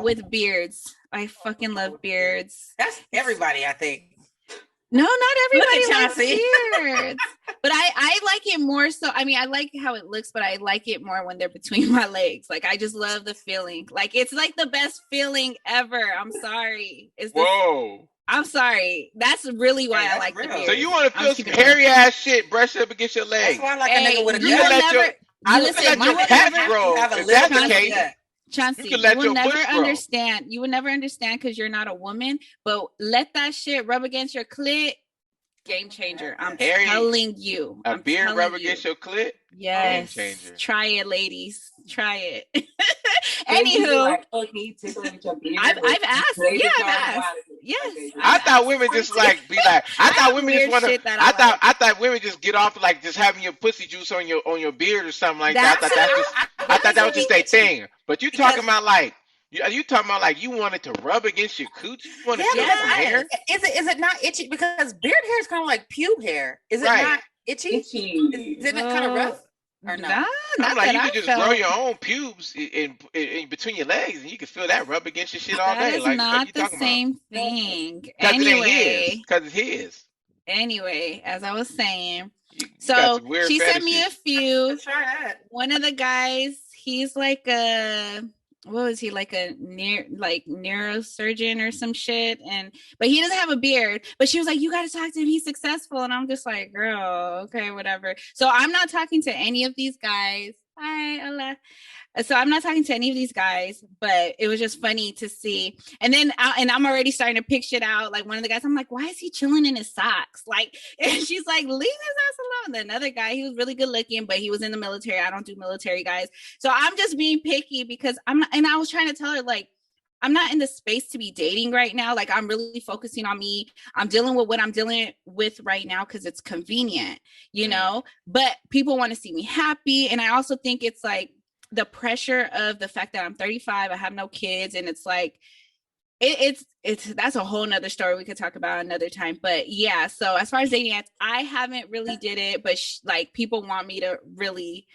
with beards. I fucking love beards. That's everybody, I think. No, not everybody likes beards. But I like it more so. I mean, I like how it looks, but I like it more when they're between my legs. Like, I just love the feeling. Like, it's like the best feeling ever. I'm sorry. Whoa. I'm sorry. That's really why I like the beard. So you want to feel some hairy ass shit brush up against your legs. That's why I like a nigga with a gut. I let your cats grow. If that's the case. Chauncey, you will never understand. You will never understand because you're not a woman. But let that shit rub against your clit. Game changer. I'm telling you. A beard rub against your clit? Yes. changer. Try it, ladies. Try it. Anywho, Anywho, like, oh, can you tickle it with your beard? I've asked. Yeah, I've asked. Yes. Okay, I thought women just like be like. I thought women just want to. I thought women just get off like just having your pussy juice on your beard or something like that. I thought that was just their thing. But you talking about like. You talking about like you wanted to rub against your cooch? You want to feel some hair? Is it not itchy? Because beard hair is kind of like pube hair. Is it not itchy? Isn't it kind of rough? Or no? I'm like you could just grow your own pubes in between your legs, and you can feel that rub against your shit all day. That is like not you the talking same about? thing. Because it ain't his. Because it's his. Anyway, as I was saying, so she sent me a few. One of the guys, he's like a what was he, like a neurosurgeon or some shit, but he doesn't have a beard. But she was like, you got to talk to him, he's successful. And I'm just like, girl, okay, whatever. So I'm not talking to any of these guys. Hi, Allah. So I'm not talking to any of these guys, but it was just funny to see. And then I'm already starting to pick shit out. Like one of the guys, I'm like, why is he chilling in his socks? Like, and she's like, leave his ass alone. The another guy, he was really good looking, but he was in the military. I don't do military guys. So I'm just being picky because I'm not, and I was trying to tell her, like, I'm not in the space to be dating right now. Like, I'm really focusing on me. I'm dealing with what I'm dealing with right now because it's convenient, you know, but people want to see me happy. And I also think it's like, the pressure of the fact that I'm 35, I have no kids, and it's like it's that's a whole nother story we could talk about another time. But yeah, so as far as dating apps, I haven't really did it, but like people want me to really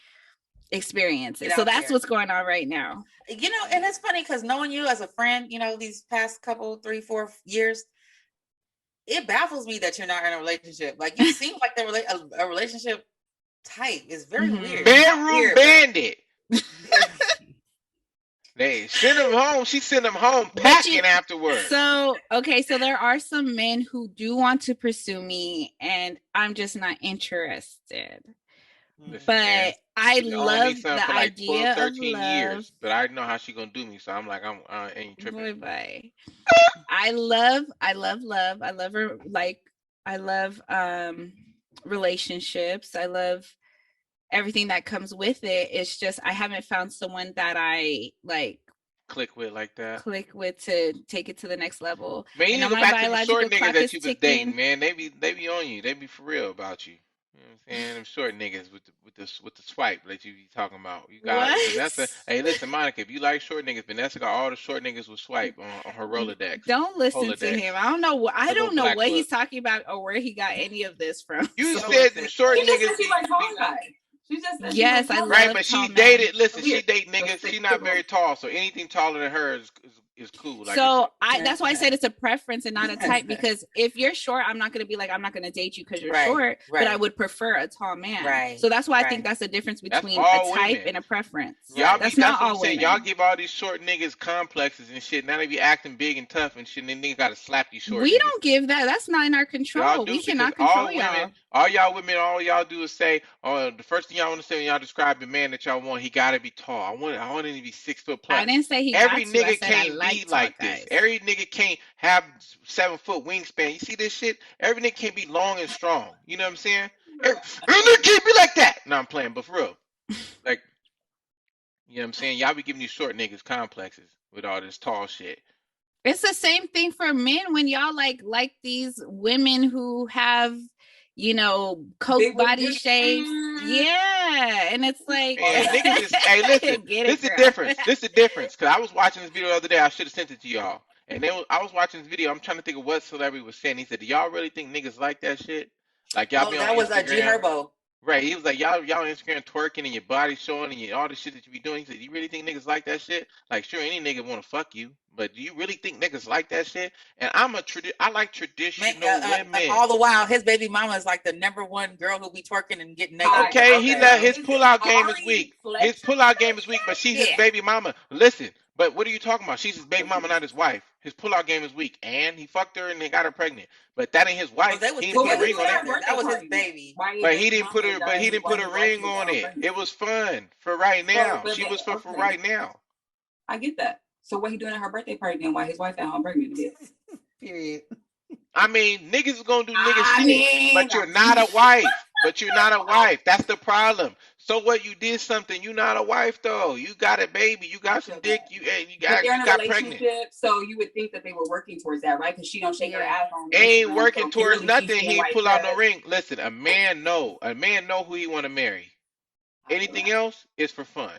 experience it. So that's what's going on right now. You know, and it's funny because knowing you as a friend, you know, these past couple 3-4 years, it baffles me that you're not in a relationship. Like you seem like a relationship type. It's very weird. Bedroom bandit. They send him home. She sent him home packing afterwards. So there are some men who do want to pursue me, and I'm just not interested. Listen, but man, I love the for like idea 12, 13 of love. years, but I know how she gonna do me, so I'm like, I ain't tripping. Bye. I love love. I love her. Like, I love relationships. I love everything that comes with it. It's just I haven't found someone that I like click with to take it to the next level. Man, you need to go back to the short niggas that you was dating, man. They be on you. They be for real about you. You know what I'm saying? Them short niggas with the swipe that you be talking about. You got Vanessa. Hey, listen, Monica, if you like short niggas, Vanessa got all the short niggas with swipe on her Rolodex. Don't listen to him. I don't know what he's talking about or where he got any of this from. You said them short niggas. She like tall guys. She just said yes, I love right, but she dated. Listen, she date niggas. She's not very tall, so anything taller than her is cool. Like so that's why I said it's a preference and not a type. Because if you're short, I'm not gonna be like, I'm not gonna date you because you're short. But I would prefer a tall man. Right. So that's why I think that's the difference between a type and a preference. That's not all women. Y'all give all these short niggas complexes and shit. Now they be acting big and tough and shit. And then niggas gotta slap these short. We don't give that. That's not in our control. We cannot control y'all. All y'all women, all y'all do is say, oh, the first thing y'all want to say when y'all describe the man that y'all want, he gotta be tall. I want him to be 6 foot plus. I didn't say he Every got to. nigga can't be like this. Every nigga can't have 7 foot wingspan. You see this shit? Every nigga can't be long and strong. You know what I'm saying? Every nigga can't be like that. No, I'm playing, but for real. Like, you know what I'm saying? Y'all be giving these short niggas complexes with all this tall shit. It's the same thing for men when y'all like these women who have, you know, Coke body shapes. Yeah. And it's like, niggas is, hey, listen, this is the difference. This is the difference. Because I was watching this video the other day. I should have sent it to y'all. And then I was watching this video. I'm trying to think of what celebrity was saying. He said, do y'all really think niggas like that shit? Like, y'all be on that was Instagram. G Herbo. Right. He was like, y'all on Instagram twerking and your body showing and all the shit that you be doing. He said, you really think niggas like that shit? Like, sure, any nigga want to fuck you. But do you really think niggas like that shit? And I like traditional women. All the while, his baby mama is like the #1 girl who be twerking and getting naked. Okay, his pullout game is weak. His pullout game is weak, but she's his baby mama. Listen, but what are you talking about? She's his baby mama, not his wife. His pullout game is weak, and he fucked her and they got her pregnant. But that ain't his wife. He didn't put a ring on it. That was his baby. But he didn't put a ring on it. It was fun for right now. She was fun for right now. I get that. So what he doing at her birthday party then? Why his wife at home pregnant? Period. I mean, niggas is gonna do nigga shit, but you're not a wife. But you're not a wife. That's the problem. So what? You did something. You're not a wife though. You got a baby. You got some dick. But they're in You a got pregnant. relationship, so you would think that they were working towards that, right? Because she don't shake her ass on Ain't Instagram, working so towards clearly nothing. she's being He white pull out no trash. ring. Listen, a man know who he want to marry. Anything else is for fun.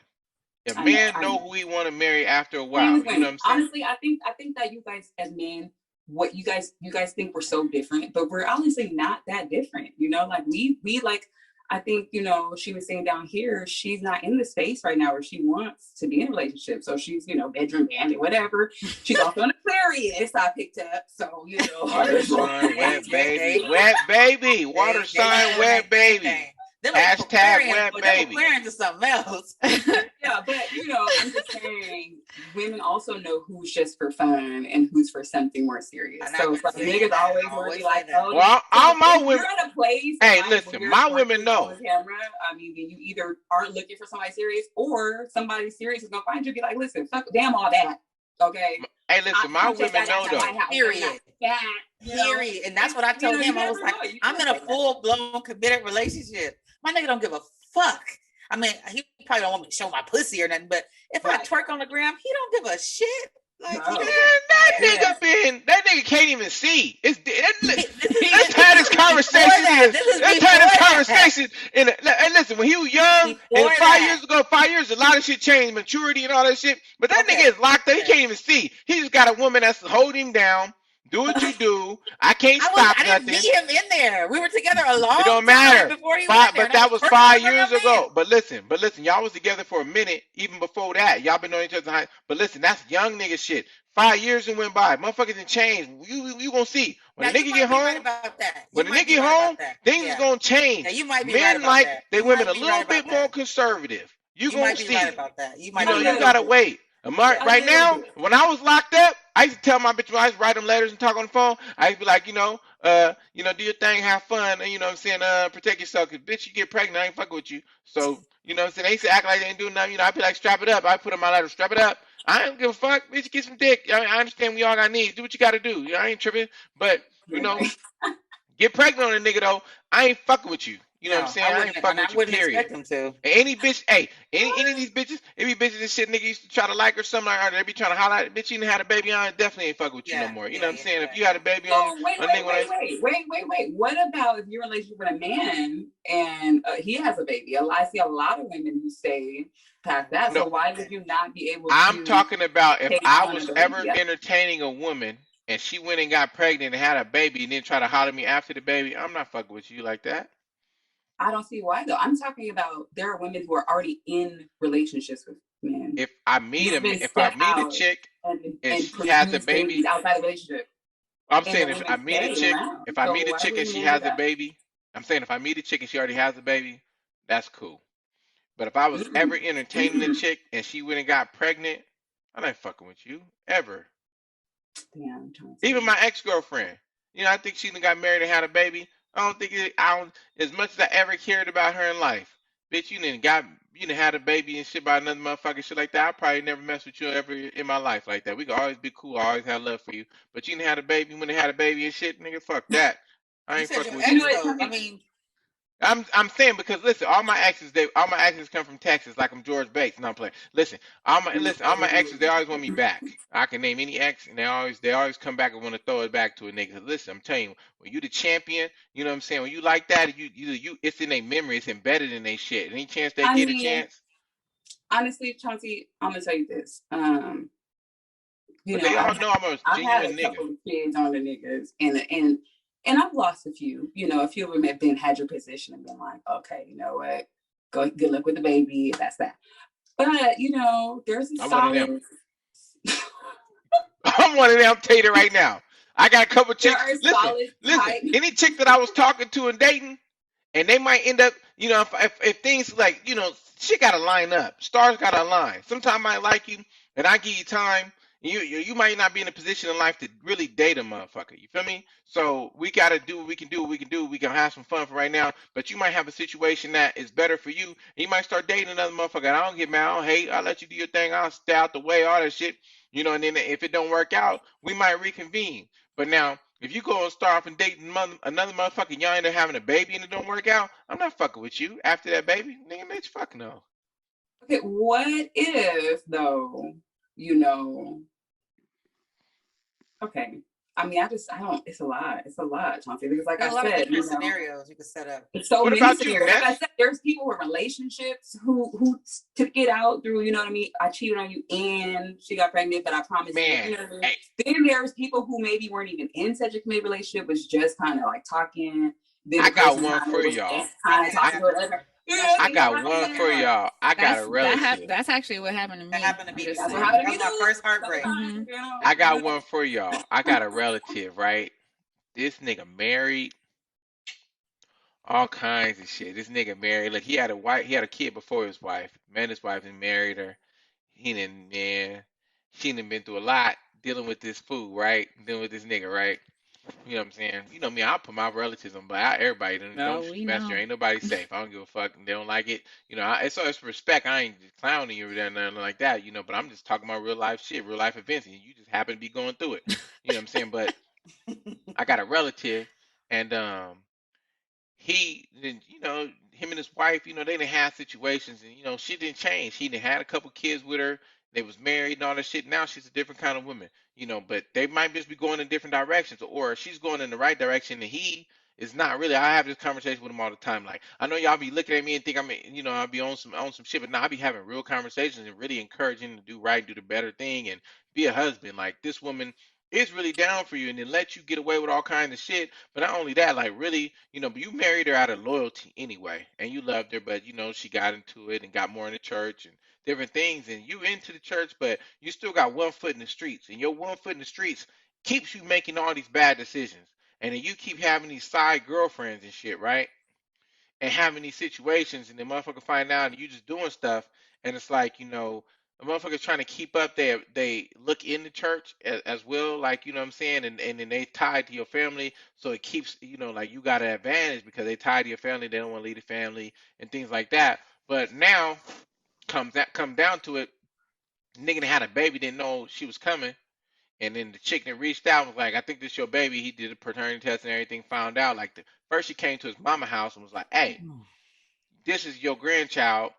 A man know who he want to marry after a while. You know what I'm saying? Honestly, I think that you guys as men, what you guys think we're so different, but we're honestly not that different. You know, like we like. I think, you know, she was saying down here, she's not in the space right now where she wants to be in a relationship. So she's, you know, bedroom bandit, whatever. She's also an Aquarius, I picked up. So, you know. Water sign, wet baby. Wet baby. Water sign, wet baby. Hashtag wet baby. Aquarians to something else. Yeah, but, you know, I'm just saying, women also know who's just for fun and who's for something more serious. So it's like niggas always want to be like, oh, well, all my women. You're at a place. Hey, listen, my women know. Camera, I mean, you either aren't looking for somebody serious, or somebody serious is gonna find you. And be like, listen, fuck, damn all that. Okay. Hey, listen, my women know though. Period. Period. And that's what I told him. I was like, I'm in a full-blown committed relationship. My nigga don't give a fuck. I mean, he probably don't want me to show my pussy or nothing, but if I twerk on the gram, he don't give a shit. Like, that nigga can't even see. Let's have this conversation. Let's have this conversation. And listen, when he was young, and 5 years, a lot of shit changed, maturity and all that shit. But that nigga is locked up. He can't even see. He just got a woman that's holding him down. Do what you do. I can't stop nothing. I didn't meet him in there. We were together a long time. It don't matter. Before he went there, but that was 5 years ago. But listen, y'all was together for a minute. Even before that, y'all been knowing each other. But listen, that's young nigga shit. 5 years and went by. Motherfuckers done changed. You gonna see when the nigga get home. When the nigga get home, things is gonna change. You might be Men right like that. they women a little bit more conservative. You gonna see. Right about that. You gotta wait. Right now, when I was locked up, I used to tell my bitch when I used to write them letters and talk on the phone, I used to be like, do your thing, have fun, and you know what I'm saying, protect yourself, cause bitch, you get pregnant, I ain't fucking with you. So, you know what I'm saying, they used to act like they ain't doing nothing, I'd be like, strap it up. I put in my letter, strap it up. I don't give a fuck, bitch, get some dick. I understand we all got needs. Do what you gotta do. I ain't tripping, but get pregnant on a nigga though. I ain't fucking with you. You know what I'm saying? I ain't fucking with you, period. Expect him to. Any bitch, any of these bitches, every bitches and shit nigga used to try to like or something, or they be trying to holler at, bitch, you done had a baby on, definitely ain't fucking with you no more. You know what I'm saying? If you had a baby on, wait. What about if you're in a relationship with a man and he has a baby? I see a lot of women who say past that. So why would you not be able to? I'm talking about if I was ever entertaining a woman and she went and got pregnant and had a baby and then try to holler at me after the baby, I'm not fucking with you like that. I don't see why though. I'm talking about there are women who are already in relationships with men. If I meet a chick and she has a baby outside the relationship. I'm saying if I meet a chick and she has a baby, I'm saying if I meet a chick and she already has a baby, that's cool. But if I was ever entertaining a chick and she went and got pregnant, I ain't fucking with you ever. Damn, even my ex-girlfriend, I think she got married and had a baby. As much as I ever cared about her in life, bitch, you done had a baby and shit by another motherfucker, shit like that. I probably never mess with you ever in my life like that. We could always be cool. I always have love for you. But you done had a baby when they had a baby and shit, nigga, fuck that. I ain't fucking with you. I mean, I'm saying because listen, all my exes come from Texas, like I'm George Bates. No, I'm playing. Listen, all my exes, they always want me back. I can name any ex, and they always come back and want to throw it back to a nigga. Listen, I'm telling you, when you the champion, you know what I'm saying. When you like that, you it's in their memory, it's embedded in their shit. Any chance they get a chance? Honestly, Chauncey, I'm gonna tell you this. They all know I'm a genuine nigga. Couple of kids on the niggas, and I've lost a few. A few of them had your position and been like, okay, you know what? Good luck with the baby. That's that. But there's a solid. I'm one of them. I'm telling you right now. I got a couple chicks. Listen. Any chick that I was talking to and dating, and they might end up, if things like, shit gotta line up. Stars gotta align. Sometimes I might like you, and I give you time. You might not be in a position in life to really date a motherfucker. You feel me? So we gotta do what we can do. We can have some fun for right now. But you might have a situation that is better for you. And you might start dating another motherfucker. I don't get mad. I don't hate. I'll let you do your thing. I'll stay out the way. All that shit. And then if it don't work out, we might reconvene. But now, If you go and start off and dating another motherfucker, y'all end up having a baby and it don't work out, I'm not fucking with you after that baby. Nigga, bitch, fuck no. Okay, what if though, okay. I mean, I don't, it's a lot, Chauncey, because like There's I a lot of said, different scenarios you could set up. so What many about you, scenarios. Like I Ness? said, there's people with relationships who took it out through, you know what I mean? I cheated on you and she got pregnant, but I promised you, Man, you know what I mean? hey, Then there's people who maybe weren't even in such a committed relationship, was just kind of like talking. Then I the got person one kind of for was y'all. just kind of I talking to whatever. I got one for y'all. I got a relative. That's actually what happened to me. That happened to me. Just That's what saying. happened to That me was my first heartbreak. sometimes, I got one for y'all. I got a relative, right? This nigga married, all kinds of shit. This nigga married. Like he had a wife, he had a kid before his wife. Met his wife and married her. He didn't, man. She done been through a lot dealing with this fool, right? Dealing with this nigga, right? You know what I'm saying? You know me, I'll put my relatives on, but everybody don't No, shoot we the messenger. know. Ain't nobody safe. I don't give a fuck. They don't like it. You know, it's respect. I ain't just clowning you or nothing like that. You know, but I'm just talking about real life shit, real life events, and you just happen to be going through it. You know what I'm saying? But I got a relative, and he then him and his wife, they didn't have situations, and she didn't change. He didn't had a couple kids with her. They was married and all that shit. Now she's a different kind of woman, but they might just be going in different directions, or she's going in the right direction and he is not really. I have this conversation with him all the time. Like, I know y'all be looking at me and think I'll be on some shit, but now I be having real conversations and really encouraging him to do right, do the better thing, and be a husband. Like, this woman is really down for you and then let you get away with all kinds of shit. But not only that, like, really, but you married her out of loyalty anyway, and you loved her, but she got into it and got more in the church and different things, and you into the church, but you still got one foot in the streets, and your one foot in the streets keeps you making all these bad decisions, and then you keep having these side girlfriends and shit, right? And having these situations, and the motherfucker find out and you just doing stuff, and it's like, the motherfuckers trying to keep up. They look in the church as well, like, what I'm saying, and then they tied to your family, so it keeps, like, you got an advantage because they tied to your family. They don't want to leave the family and things like that. But now come down to it, nigga that had a baby didn't know she was coming. And then the chick that reached out was like, I think this your baby. He did a paternity test and everything, found out. Like, first she came to his mama house and was like, hey, this is your grandchild.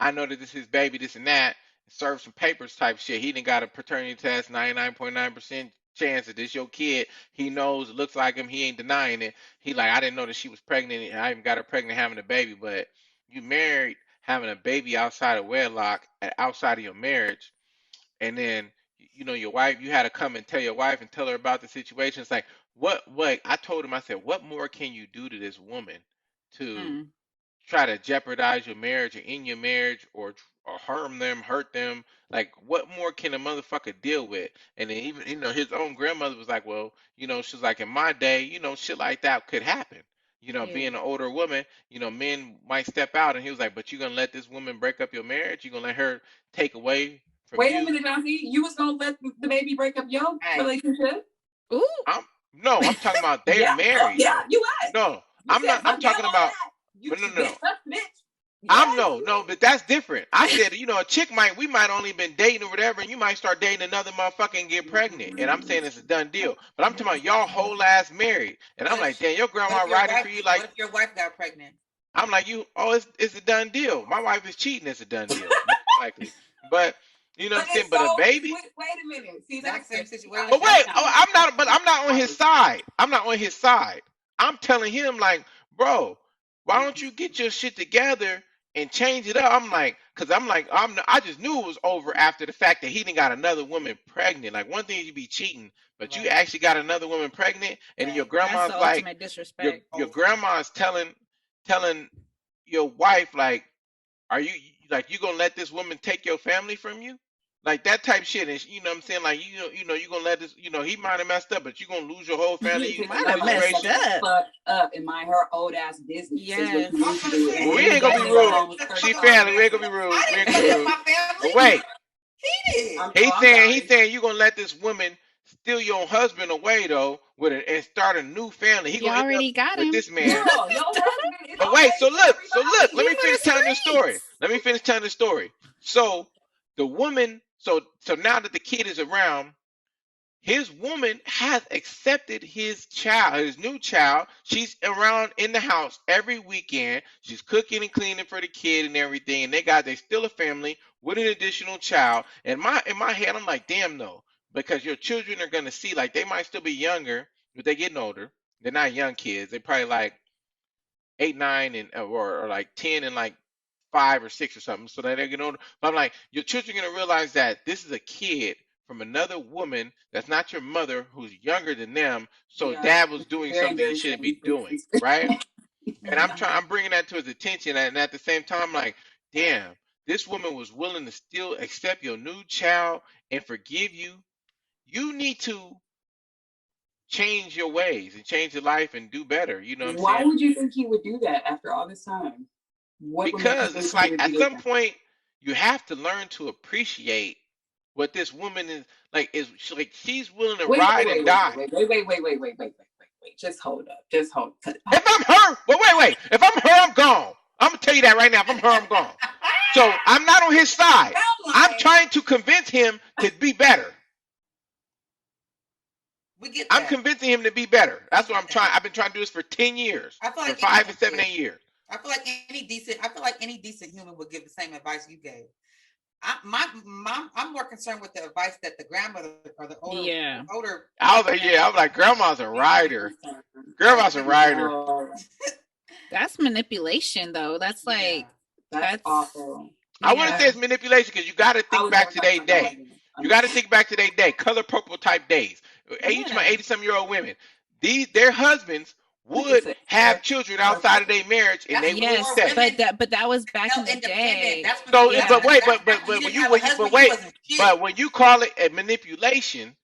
I know that this is his baby, this and that. Serve some papers type shit. He done got a paternity test, 99.9% chance that this your kid. He knows, it looks like him. He ain't denying it. He like, I didn't know that she was pregnant. I even got her pregnant having a baby. But you married having a baby outside of wedlock, outside of your marriage, and then your wife, you had to come and tell your wife and tell her about the situation. It's like, what I told him, I said, what more can you do to this woman to Mm. try to jeopardize your marriage or in your marriage, or harm them, hurt them? Like, what more can a motherfucker deal with? And then even his own grandmother was like, well, she's like, in my day, shit like that could happen. Yeah. Being an older woman, men might step out, and he was like, but you gonna let this woman break up your marriage? You gonna let her take away from Wait a you? minute, Nancy. You was gonna let the baby break up your relationship? Ooh. I'm talking about they're Yeah. married. Yeah, you was. No, You I'm said, not. I'm fuck them, talking all about. that. You But no, bitch, no. fuck bitch. I'm Yes. no, but that's different. I said, a chick we might only been dating or whatever, and you might start dating another motherfucker and get pregnant. And I'm saying it's a done deal. But I'm talking about y'all whole ass married. And I'm like, damn, your grandma riding for you like. What if your wife got pregnant? I'm like, it's a done deal. My wife is cheating, it's a done deal. Most likely. But you know what I'm saying? But a baby? Wait a minute. See, Exact that's same situation. But wait, I'm not on his side. I'm not on his side. I'm telling him, like, bro, why don't you get your shit together and change it up? I'm like, cause I'm like, I just knew it was over after the fact that he didn't got another woman pregnant. Like, one thing is you be cheating, but you actually got another woman pregnant, and your That's grandma's the like, ultimate disrespect. your grandma's telling your wife, like, are you gonna let this woman take your family from you? Like, that type shit. And you know what I'm saying? Like, you gonna let this, he might have messed up, but you gonna lose your whole family. He might have messed up. Fuck up and mind her old ass business. Yes. Well, we ain't gonna be rude. She family. We ain't gonna be rude. We ain't gonna be rude. But wait, He did. he's saying you gonna let this woman steal your husband away though, and start a new family. He You gonna end already up got with him. this man. Girl, your husband is But wait, so look, let me Give him finish the telling this story. streets. Let me finish telling the story. So the woman, so now that the kid is around, his woman has accepted his child, his new child. She's around in the house every weekend. She's cooking and cleaning for the kid and everything. And they still a family with an additional child. And in my head, I'm like, damn no, because your children are gonna see, like, they might still be younger, but they're getting older. They're not young kids. They're probably like 8, 9, and or like 10 and like 5 or 6 or something. So that they're getting older. But I'm like, your children are gonna realize that this is a kid from another woman that's not your mother, who's younger than them. So dad was doing something he shouldn't be doing, right? And I'm bringing that to his attention, and at the same time, like, damn, this woman was willing to still accept your new child and forgive you. You need to change your ways and change your life and do better. You know what I'm saying? Why would you think he would do that after all this time? Because it's like, at some point you have to learn to appreciate what this woman is like. She's willing to ride and die. Wait. Just hold up. If I'm her, wait. If I'm her, I'm gone. I'm gonna tell you that right now. If I'm her, I'm gone. So I'm not on his side. I'm trying to convince him to be better. We get that. I'm convincing him to be better. That's what I'm trying. I've been trying to do this for 10 years. I feel like for 5 and 7, 8 years. I feel like any decent human would give the same advice you gave. I'm more concerned with the advice that the grandmother or the older. I'm like, grandma's a rider. Grandma's a rider. That's manipulation, though. That's like, that's awful. I wouldn't say it's manipulation, because you got to think back to their day. You got to think back to their day. Color purple type days. Each of my 80-some-year-old women, their husbands would have children outside of their marriage, and they would stay. But that was back in the day. So, but when you call it a manipulation,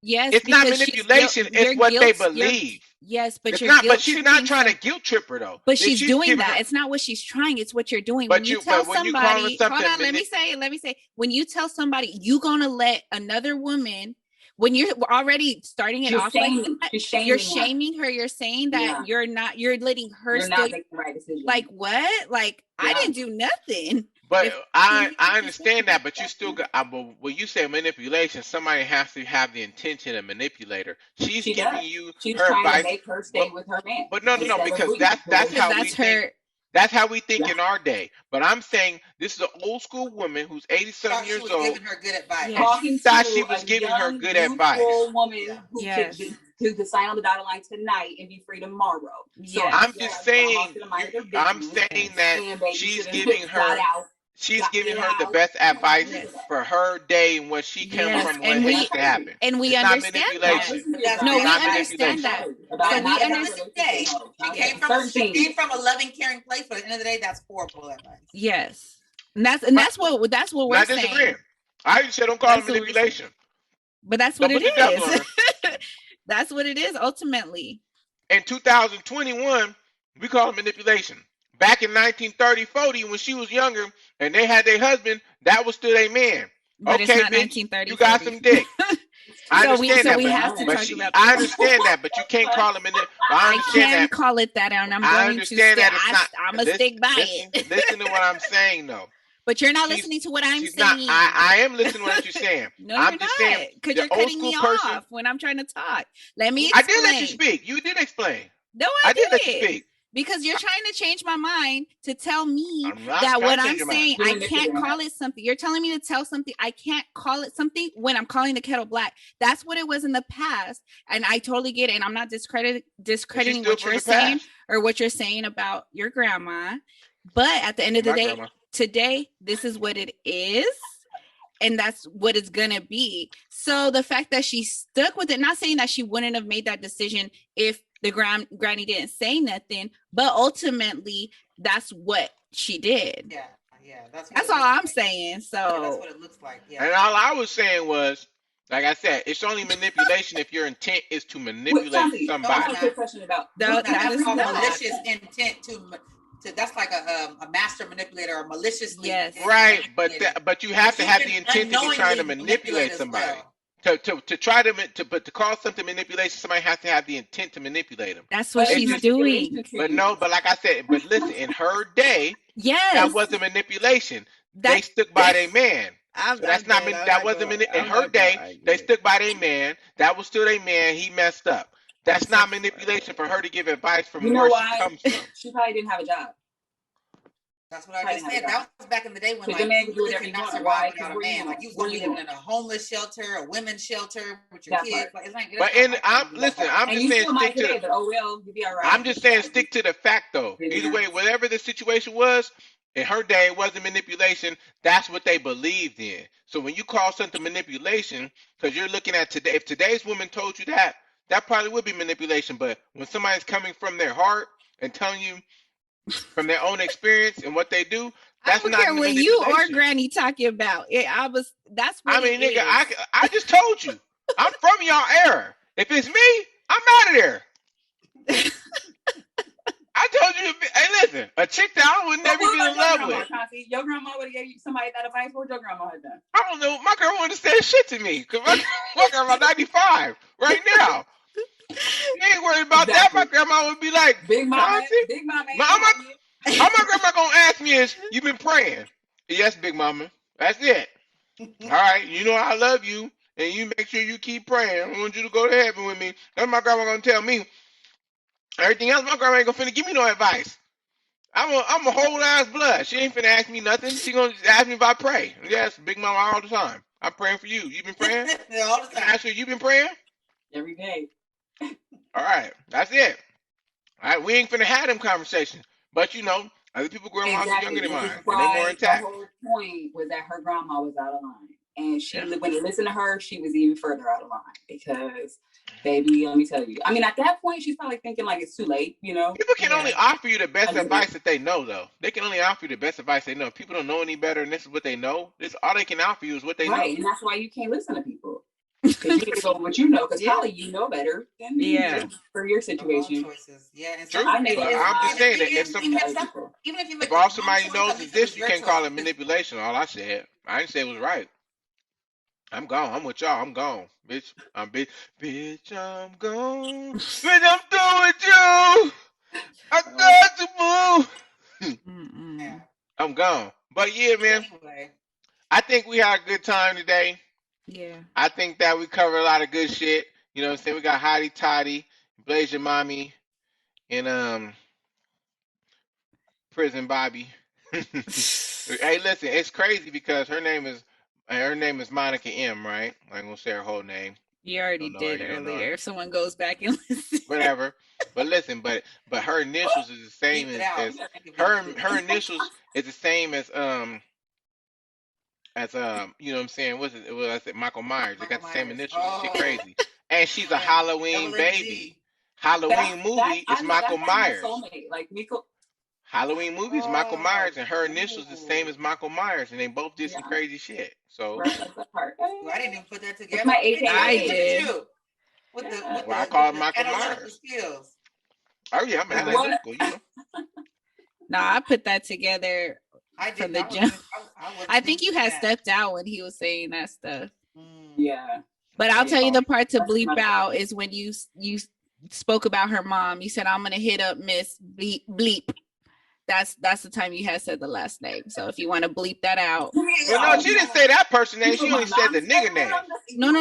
yes, it's not manipulation. It's what they believe. Yes, but it's not. But she's not trying to guilt trip her though. But she's doing that. It's not what she's trying. It's what you're doing. When you tell somebody, hold on, let me say. When you tell somebody you're gonna let another woman. When you're already starting it off like that, you're shaming her. You're saying that you're letting her not making the right decision. Like what? Like I didn't do nothing. But I understand that, but you still got. When you say manipulation, somebody has to have the intention to manipulate her. She's giving you her advice. To make her stay with her man. But no, because that's how we think. That's how we think in our day. But I'm saying this is an old school woman who's 80-some years old. Giving her good advice. Thought she was giving her good advice. Woman who could sign on the dotted line tonight and be free tomorrow. So I'm just saying. I'm saying that she's giving her. She's giving her the best advice for her day and what she came from, what needs to happen. And we understand that. No, we understand that. So we understand. She came from a loving, caring place, but at the end of the day, that's horrible advice. Yes, and that's what we're saying. Disagreeing. I just said don't call it manipulation. But that's what it is. That's what it is ultimately. In 2021, we call it manipulation. Back in 1930, 40, when she was younger and they had their husband, that was still their man. But okay, bitch, you got some dick. I understand that. We have to talk about I understand that, but you can't call it manipulation. I can call it that, and I'm going to stick. I'm going to stick by it. Listen to what I'm saying, though. But you're not listening to what I'm saying. I am listening to what you're saying. No, you're not. Because you're cutting me off when I'm trying to talk. Let me explain. I did let you speak. You did explain. No, I did let you speak. Because you're trying to change my mind to tell me that what I'm saying, I can't call it something. You're telling me to tell something. I can't call it something when I'm calling the kettle black. That's what it was in the past. And I totally get it. And I'm not discrediting what you're saying or what you're saying about your grandma. But at the end of the day, today, this is what it is. And that's what it's going to be. So the fact that she stuck with it, not saying that she wouldn't have made that decision if the granny didn't say nothing, but ultimately that's what she did. Yeah. That's all I'm saying. So that's what it looks like. Yeah. And all I was saying was, like I said, it's only manipulation if your intent is to manipulate somebody. I have a question about that's called malicious intent to. That's like a master manipulator or maliciously. Yes. Right, but you have to have the intent to be trying to manipulate somebody. To try to call something manipulation, somebody has to have the intent to manipulate them. That's what she's doing. But like I said, listen, in her day, that wasn't manipulation. They stuck by their man. So that's not that wasn't in her day. They stuck by their man. That was still their man. He messed up. That's not manipulation for her to give advice from where she comes from. She probably didn't have a job. That's what I just said. That was back in the day when like the man could do you whatever could he not wanted. survive without a man. Like you was gonna be living in a homeless shelter, a women's shelter with your kids. Like, I'm just saying stick to. But oh well, you'll be all right. I'm just saying stick to the fact though. Either way, whatever the situation was, in her day it wasn't manipulation. That's what they believed in. So when you call something manipulation, because you're looking at today, if today's woman told you that, that probably would be manipulation. But when somebody's coming from their heart and telling you from their own experience and what they do, that's not care what you or Granny talking about. That's what nigga, I just told you. I'm from y'all era. If it's me, I'm out of there. I told you. Hey, listen, a chick that I would never be in love with. Your grandma would have gave you somebody that advice. What your grandma had done? I don't know. My grandma wouldn't say shit to me because my grandma 95 right now. You ain't worried about that. My grandma would be like, Big mama, big mama. All my grandma gonna ask me is, you been praying? Yes, big mama. That's it. All right, you know I love you, and you make sure you keep praying. I want you to go to heaven with me. That's my grandma gonna tell me. Everything else, my grandma ain't gonna finna give me no advice. I'm a whole ass blood. She ain't finna ask me nothing. She gonna ask me if I pray. Yes, big mama all the time. I'm praying for you. You been praying? All the time. Ask her, you been praying? Every day. All right, that's it. All right, we ain't finna have them conversations. But you know, other people grandmas are younger than mine, and they more intact. The whole point was that her grandma was out of line, and when you listen to her, she was even further out of line because, baby, let me tell you. I mean, at that point, she's probably thinking like it's too late. You know, people can only offer you the best advice that they know, though. They can only offer you the best advice they know. If people don't know any better, and this is what they know, this all they can offer you is what they know. Right, and that's why you can't listen to people. Because you need to go with what you know, because probably you know better than me for your situation. Yeah, and true. I'm just saying that if all somebody knows is this, you can't call it manipulation. All I said, I didn't say it was right. I'm gone. I'm with y'all. I'm gone, bitch. Bitch, I'm gone. Bitch, I'm through with you. I got to move. I'm gone. But yeah, man. I think we had a good time today. Yeah. I think that we covered a lot of good shit. You know what I'm saying? We got Hottie Toddy, Blaze Your Mommy, and Prison Bobby. Hey, listen, it's crazy because her name is Monica M, right? I'm gonna say her whole name. You already did earlier. If someone goes back and listens. Whatever. But listen, but her initials is the same as her initials is the same as you know what I'm saying? What's it? Well, I said Michael Myers. They got the same initials. Shit crazy. And she's a Halloween baby. Halloween movie is Michael Myers. Like Miko. Halloween movie is Michael Myers, and her initials the same as Michael Myers, and they both did some crazy shit. So I didn't even put that together. I did. I call it Michael Myers. Oh yeah, I'm analytical, you know. No, I put that together. From the jump. I think you had stepped out when he was saying that stuff. Yeah. But I'll tell you the part to bleep out is when you spoke about her mom. You said, I'm gonna hit up Miss Bleep. That's the time you had said the last name. So if you want to bleep that out. Well, no, she didn't say that person name. She only said the nigga name. No,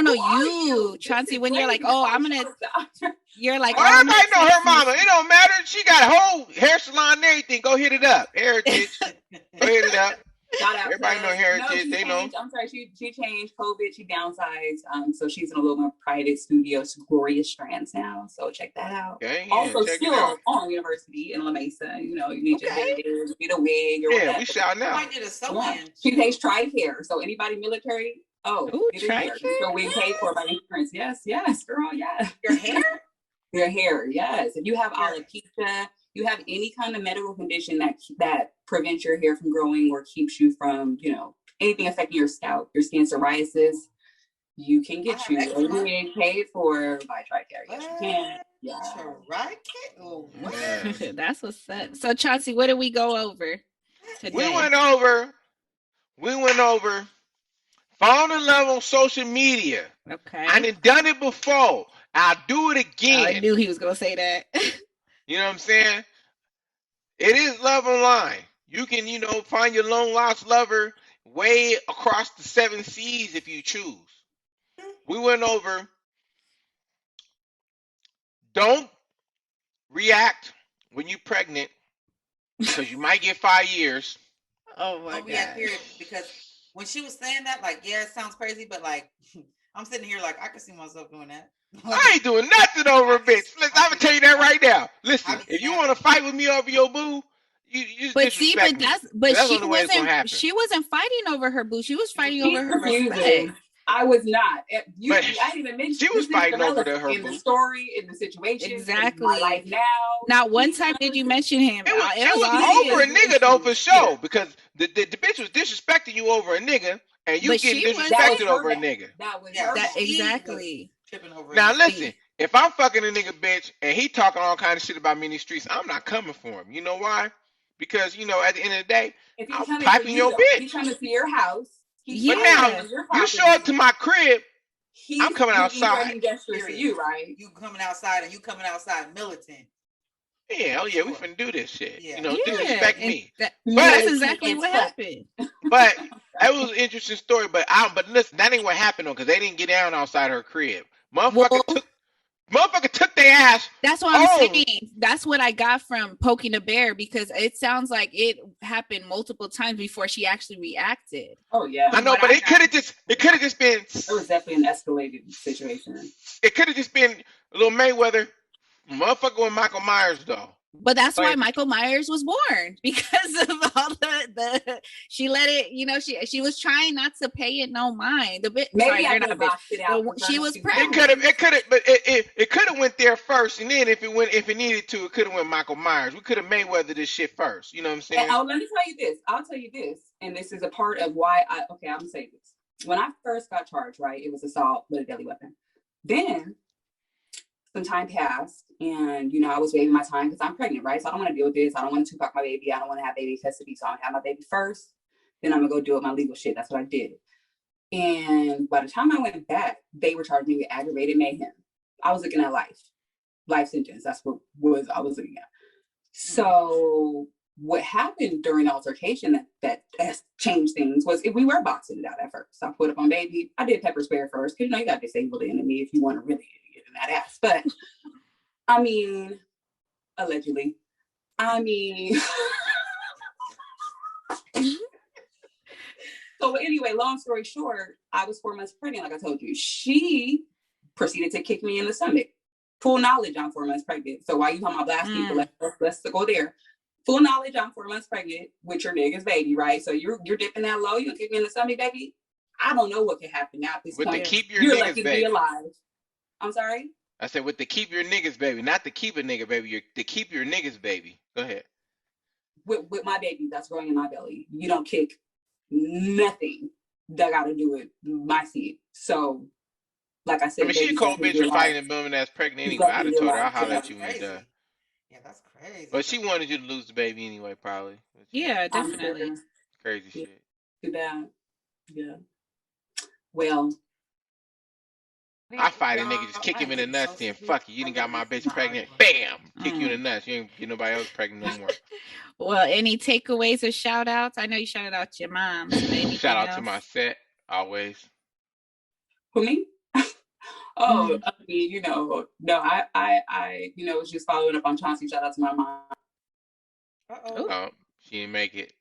you, Chauncey, when you're like, you're like, everybody know her mama. It don't matter. She got a whole hair salon and everything. Go hit it up. Heritage. Go hit it up. Everybody know Heritage. They know. I'm sorry. She changed COVID. She downsized. So she's in a little more private studio. It's Gloria Strands now. So check that out. Okay, also, still on University in La Mesa. You know, you need your hair, you need a wig or whatever. We shouting out. She takes TRICARE. So anybody military, TRICARE. So we pay for by insurance. Yes, girl, yeah. Your hair? Your hair, yes. If you have alopecia, you have any kind of medical condition that prevents your hair from growing or keeps you from, you know, anything affecting your scalp, your skin, psoriasis, you can get you paid for by TRICARE. Yes, you can. Yeah. TRICARE? Oh, that's what's up. So, Chauncey, what did we go over today? We went over falling in love on social media. Okay. I done it before. I'll do it again. I knew he was going to say that. You know what I'm saying? It is love online. You can, find your long lost lover way across the 7 seas if you choose. We went over. Don't react when you're pregnant because you might get 5 years. Oh my Don't react, god. period. Because when she was saying that, like, yeah, it sounds crazy, but like, I'm sitting here like, I can see myself doing that. Like, I ain't doing nothing over a bitch. Listen, I'm gonna tell you that right now. Listen, I be if you snapping. want to fight with me over your boo, you just But see, disrespect me. That's the only way it's gonna happen. she wasn't fighting over her boo. She was fighting She's over her confusing. respect. I was not. But I didn't even mention she was this fighting over irrelevant her in boo. the story, in the situation, Exactly. in my life now. Not one time did you mention him. It was, It she was was all over a him. nigga though for sure Yeah. because the bitch was disrespecting you over a nigga and you But getting she was- disrespected her over a bad. nigga. That was Yeah, her That bad. she exactly. was tripping over Now it. listen, if I'm fucking a nigga bitch and he talking all kind of shit about me in the streets, I'm not coming for him. You know why? Because you know at the end of the day, If I'm he's coming for piping you, your though, bitch. he's coming to your house. He's Yeah. But now on your you property. show up to my crib, He's I'm coming making outside. threatening gestures to Period. you, right? You coming outside and you coming outside militant. Yeah, oh yeah, we Sure. finna do this shit. Yeah. You know, Yeah, disrespect and me. that's But exactly what happened. but it was an interesting story. But listen, that ain't what happened though, because they didn't get down outside her crib. Motherfucker took their ass. That's what I'm saying. That's what I got from poking the bear because it sounds like it happened multiple times before she actually reacted. Oh yeah, I know, but it could have just been. It was definitely an escalated situation. It could have just been a little Mayweather, motherfucker with Michael Myers though. But that's why Michael Myers was born because of all the she let it, you know, she was trying not to pay it no mind. The bit Maybe sorry, not bitch. She was pregnant. It could have, but it could have went there first, and then if it needed to, it could have went Michael Myers. We could have Mayweather this shit first. You know what I'm saying? And let me tell you this. I'll tell you this, and this is a part of why I'm gonna say this. When I first got charged, right, it was assault with a deadly weapon. Then some time passed, and you know I was waiting my time because I'm pregnant, right? So I don't want to deal with this. I don't want to Tupac my baby. I don't want to have baby custody. So I'm gonna have my baby first. Then I'm gonna go deal with my legal shit. That's what I did. And by the time I went back, they were charging me with aggravated mayhem. I was looking at life sentence. That's what I was looking at. So what happened during the altercation that changed things was we were boxing it out at first. I put up on baby. I did pepper spray first because you know you got to disable the enemy if you want to really get in that ass. But I mean, allegedly. I mean. So anyway, long story short, I was 4 months pregnant, like I told you. She proceeded to kick me in the stomach. Full knowledge I'm 4 months pregnant. So while you talking about blast people, let's go there. Full knowledge I'm 4 months pregnant with your nigga's baby, right? So you're dipping that low, you kick me in the stomach, baby. I don't know what could happen now at this point. To keep your you're niggas lucky to be alive. I'm sorry? I said with the keep your niggas baby, not to keep a nigga baby, you're to keep your niggas baby. Go ahead. With my baby that's growing in my belly. You don't kick nothing that got to do with my seed. So, like I said, I mean, she a cold bitch for fighting a woman that's pregnant anyway. I'd have told her I'll holler at you when you're done. Yeah, that's crazy. But she wanted you to lose the baby anyway, probably. Yeah, definitely. Crazy shit. Too bad. Yeah. Well, I fight a nigga, just kick him in the nuts, then fuck you. You done got my bitch pregnant. Bam! Kick you in the nuts. You ain't get nobody else pregnant no more. Well, any takeaways or shout outs? I know you shouted out your mom. So shout out to my set, always. For me? I mean, you know, no, I was just following up on Chauncey. Shout out to my mom. Oh, she didn't make it.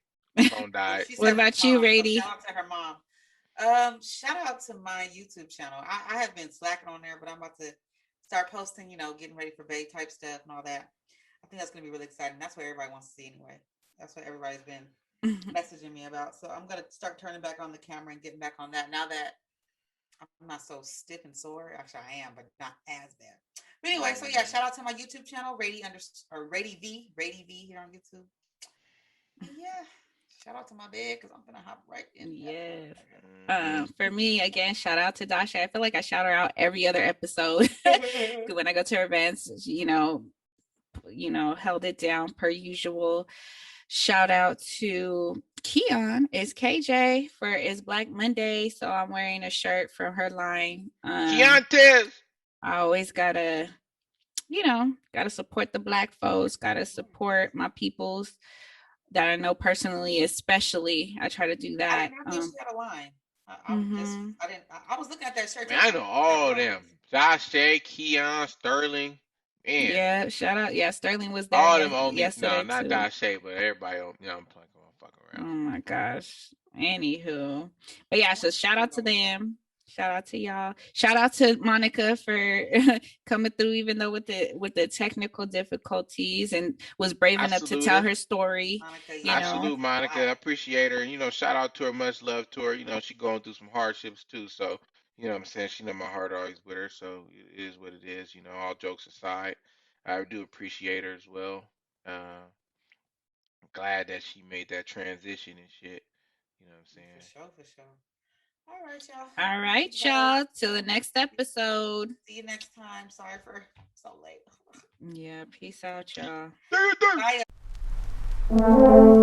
Phone died. What about you, Rady? Shout out to her mom. Shout out to my YouTube channel. I have been slacking on there, but I'm about to start posting, you know, getting ready for babe type stuff and all that. I think that's going to be really exciting. That's what everybody wants to see anyway. That's what everybody's been messaging me about. So I'm going to start turning back on the camera and getting back on that now that I'm not so stiff and sore. Actually, I am, but not as bad. But anyway, so yeah, shout out to my YouTube channel, Rady V here on YouTube. And yeah. Shout out to my bed because I'm gonna hop right in. Yes. For me, again, shout out to Dasha. I feel like I shout her out every other episode. When I go to her events, you know, held it down per usual. Shout out to Keon. It's KJ for It's Black Monday, so I'm wearing a shirt from her line. Keontes. I always gotta support the Black folks. Gotta support my peoples. that I know personally, especially. I try to do I that. did not think she had a line. I didn't. I was looking at that shirt. Man, I know all of them. Josh Shea, Keon, Sterling. Man, Yeah, shout out. Yeah, Sterling was there all of them owe me. No, yesterday not too. Josh Shea, but everybody owe me. I'm fucking Oh around. my gosh. Anywho. But yeah, so shout out to them. Shout out to y'all. Shout out to Monica for coming through, even though with the technical difficulties, and was brave I enough to salute tell her. her story. Monica, You I know. salute Monica. I appreciate her. You know, shout out to her. Much love to her. You know, she going through some hardships too. So, you know what I'm saying? She know my heart always with her. So it is what it is. You know, all jokes aside, I do appreciate her as well. Glad that she made that transition and shit. You know what I'm for saying? sure, for sure. All right, y'all. All right, y'all. Till the next episode. See you next time. Sorry for so late. Yeah, peace out, y'all. Bye.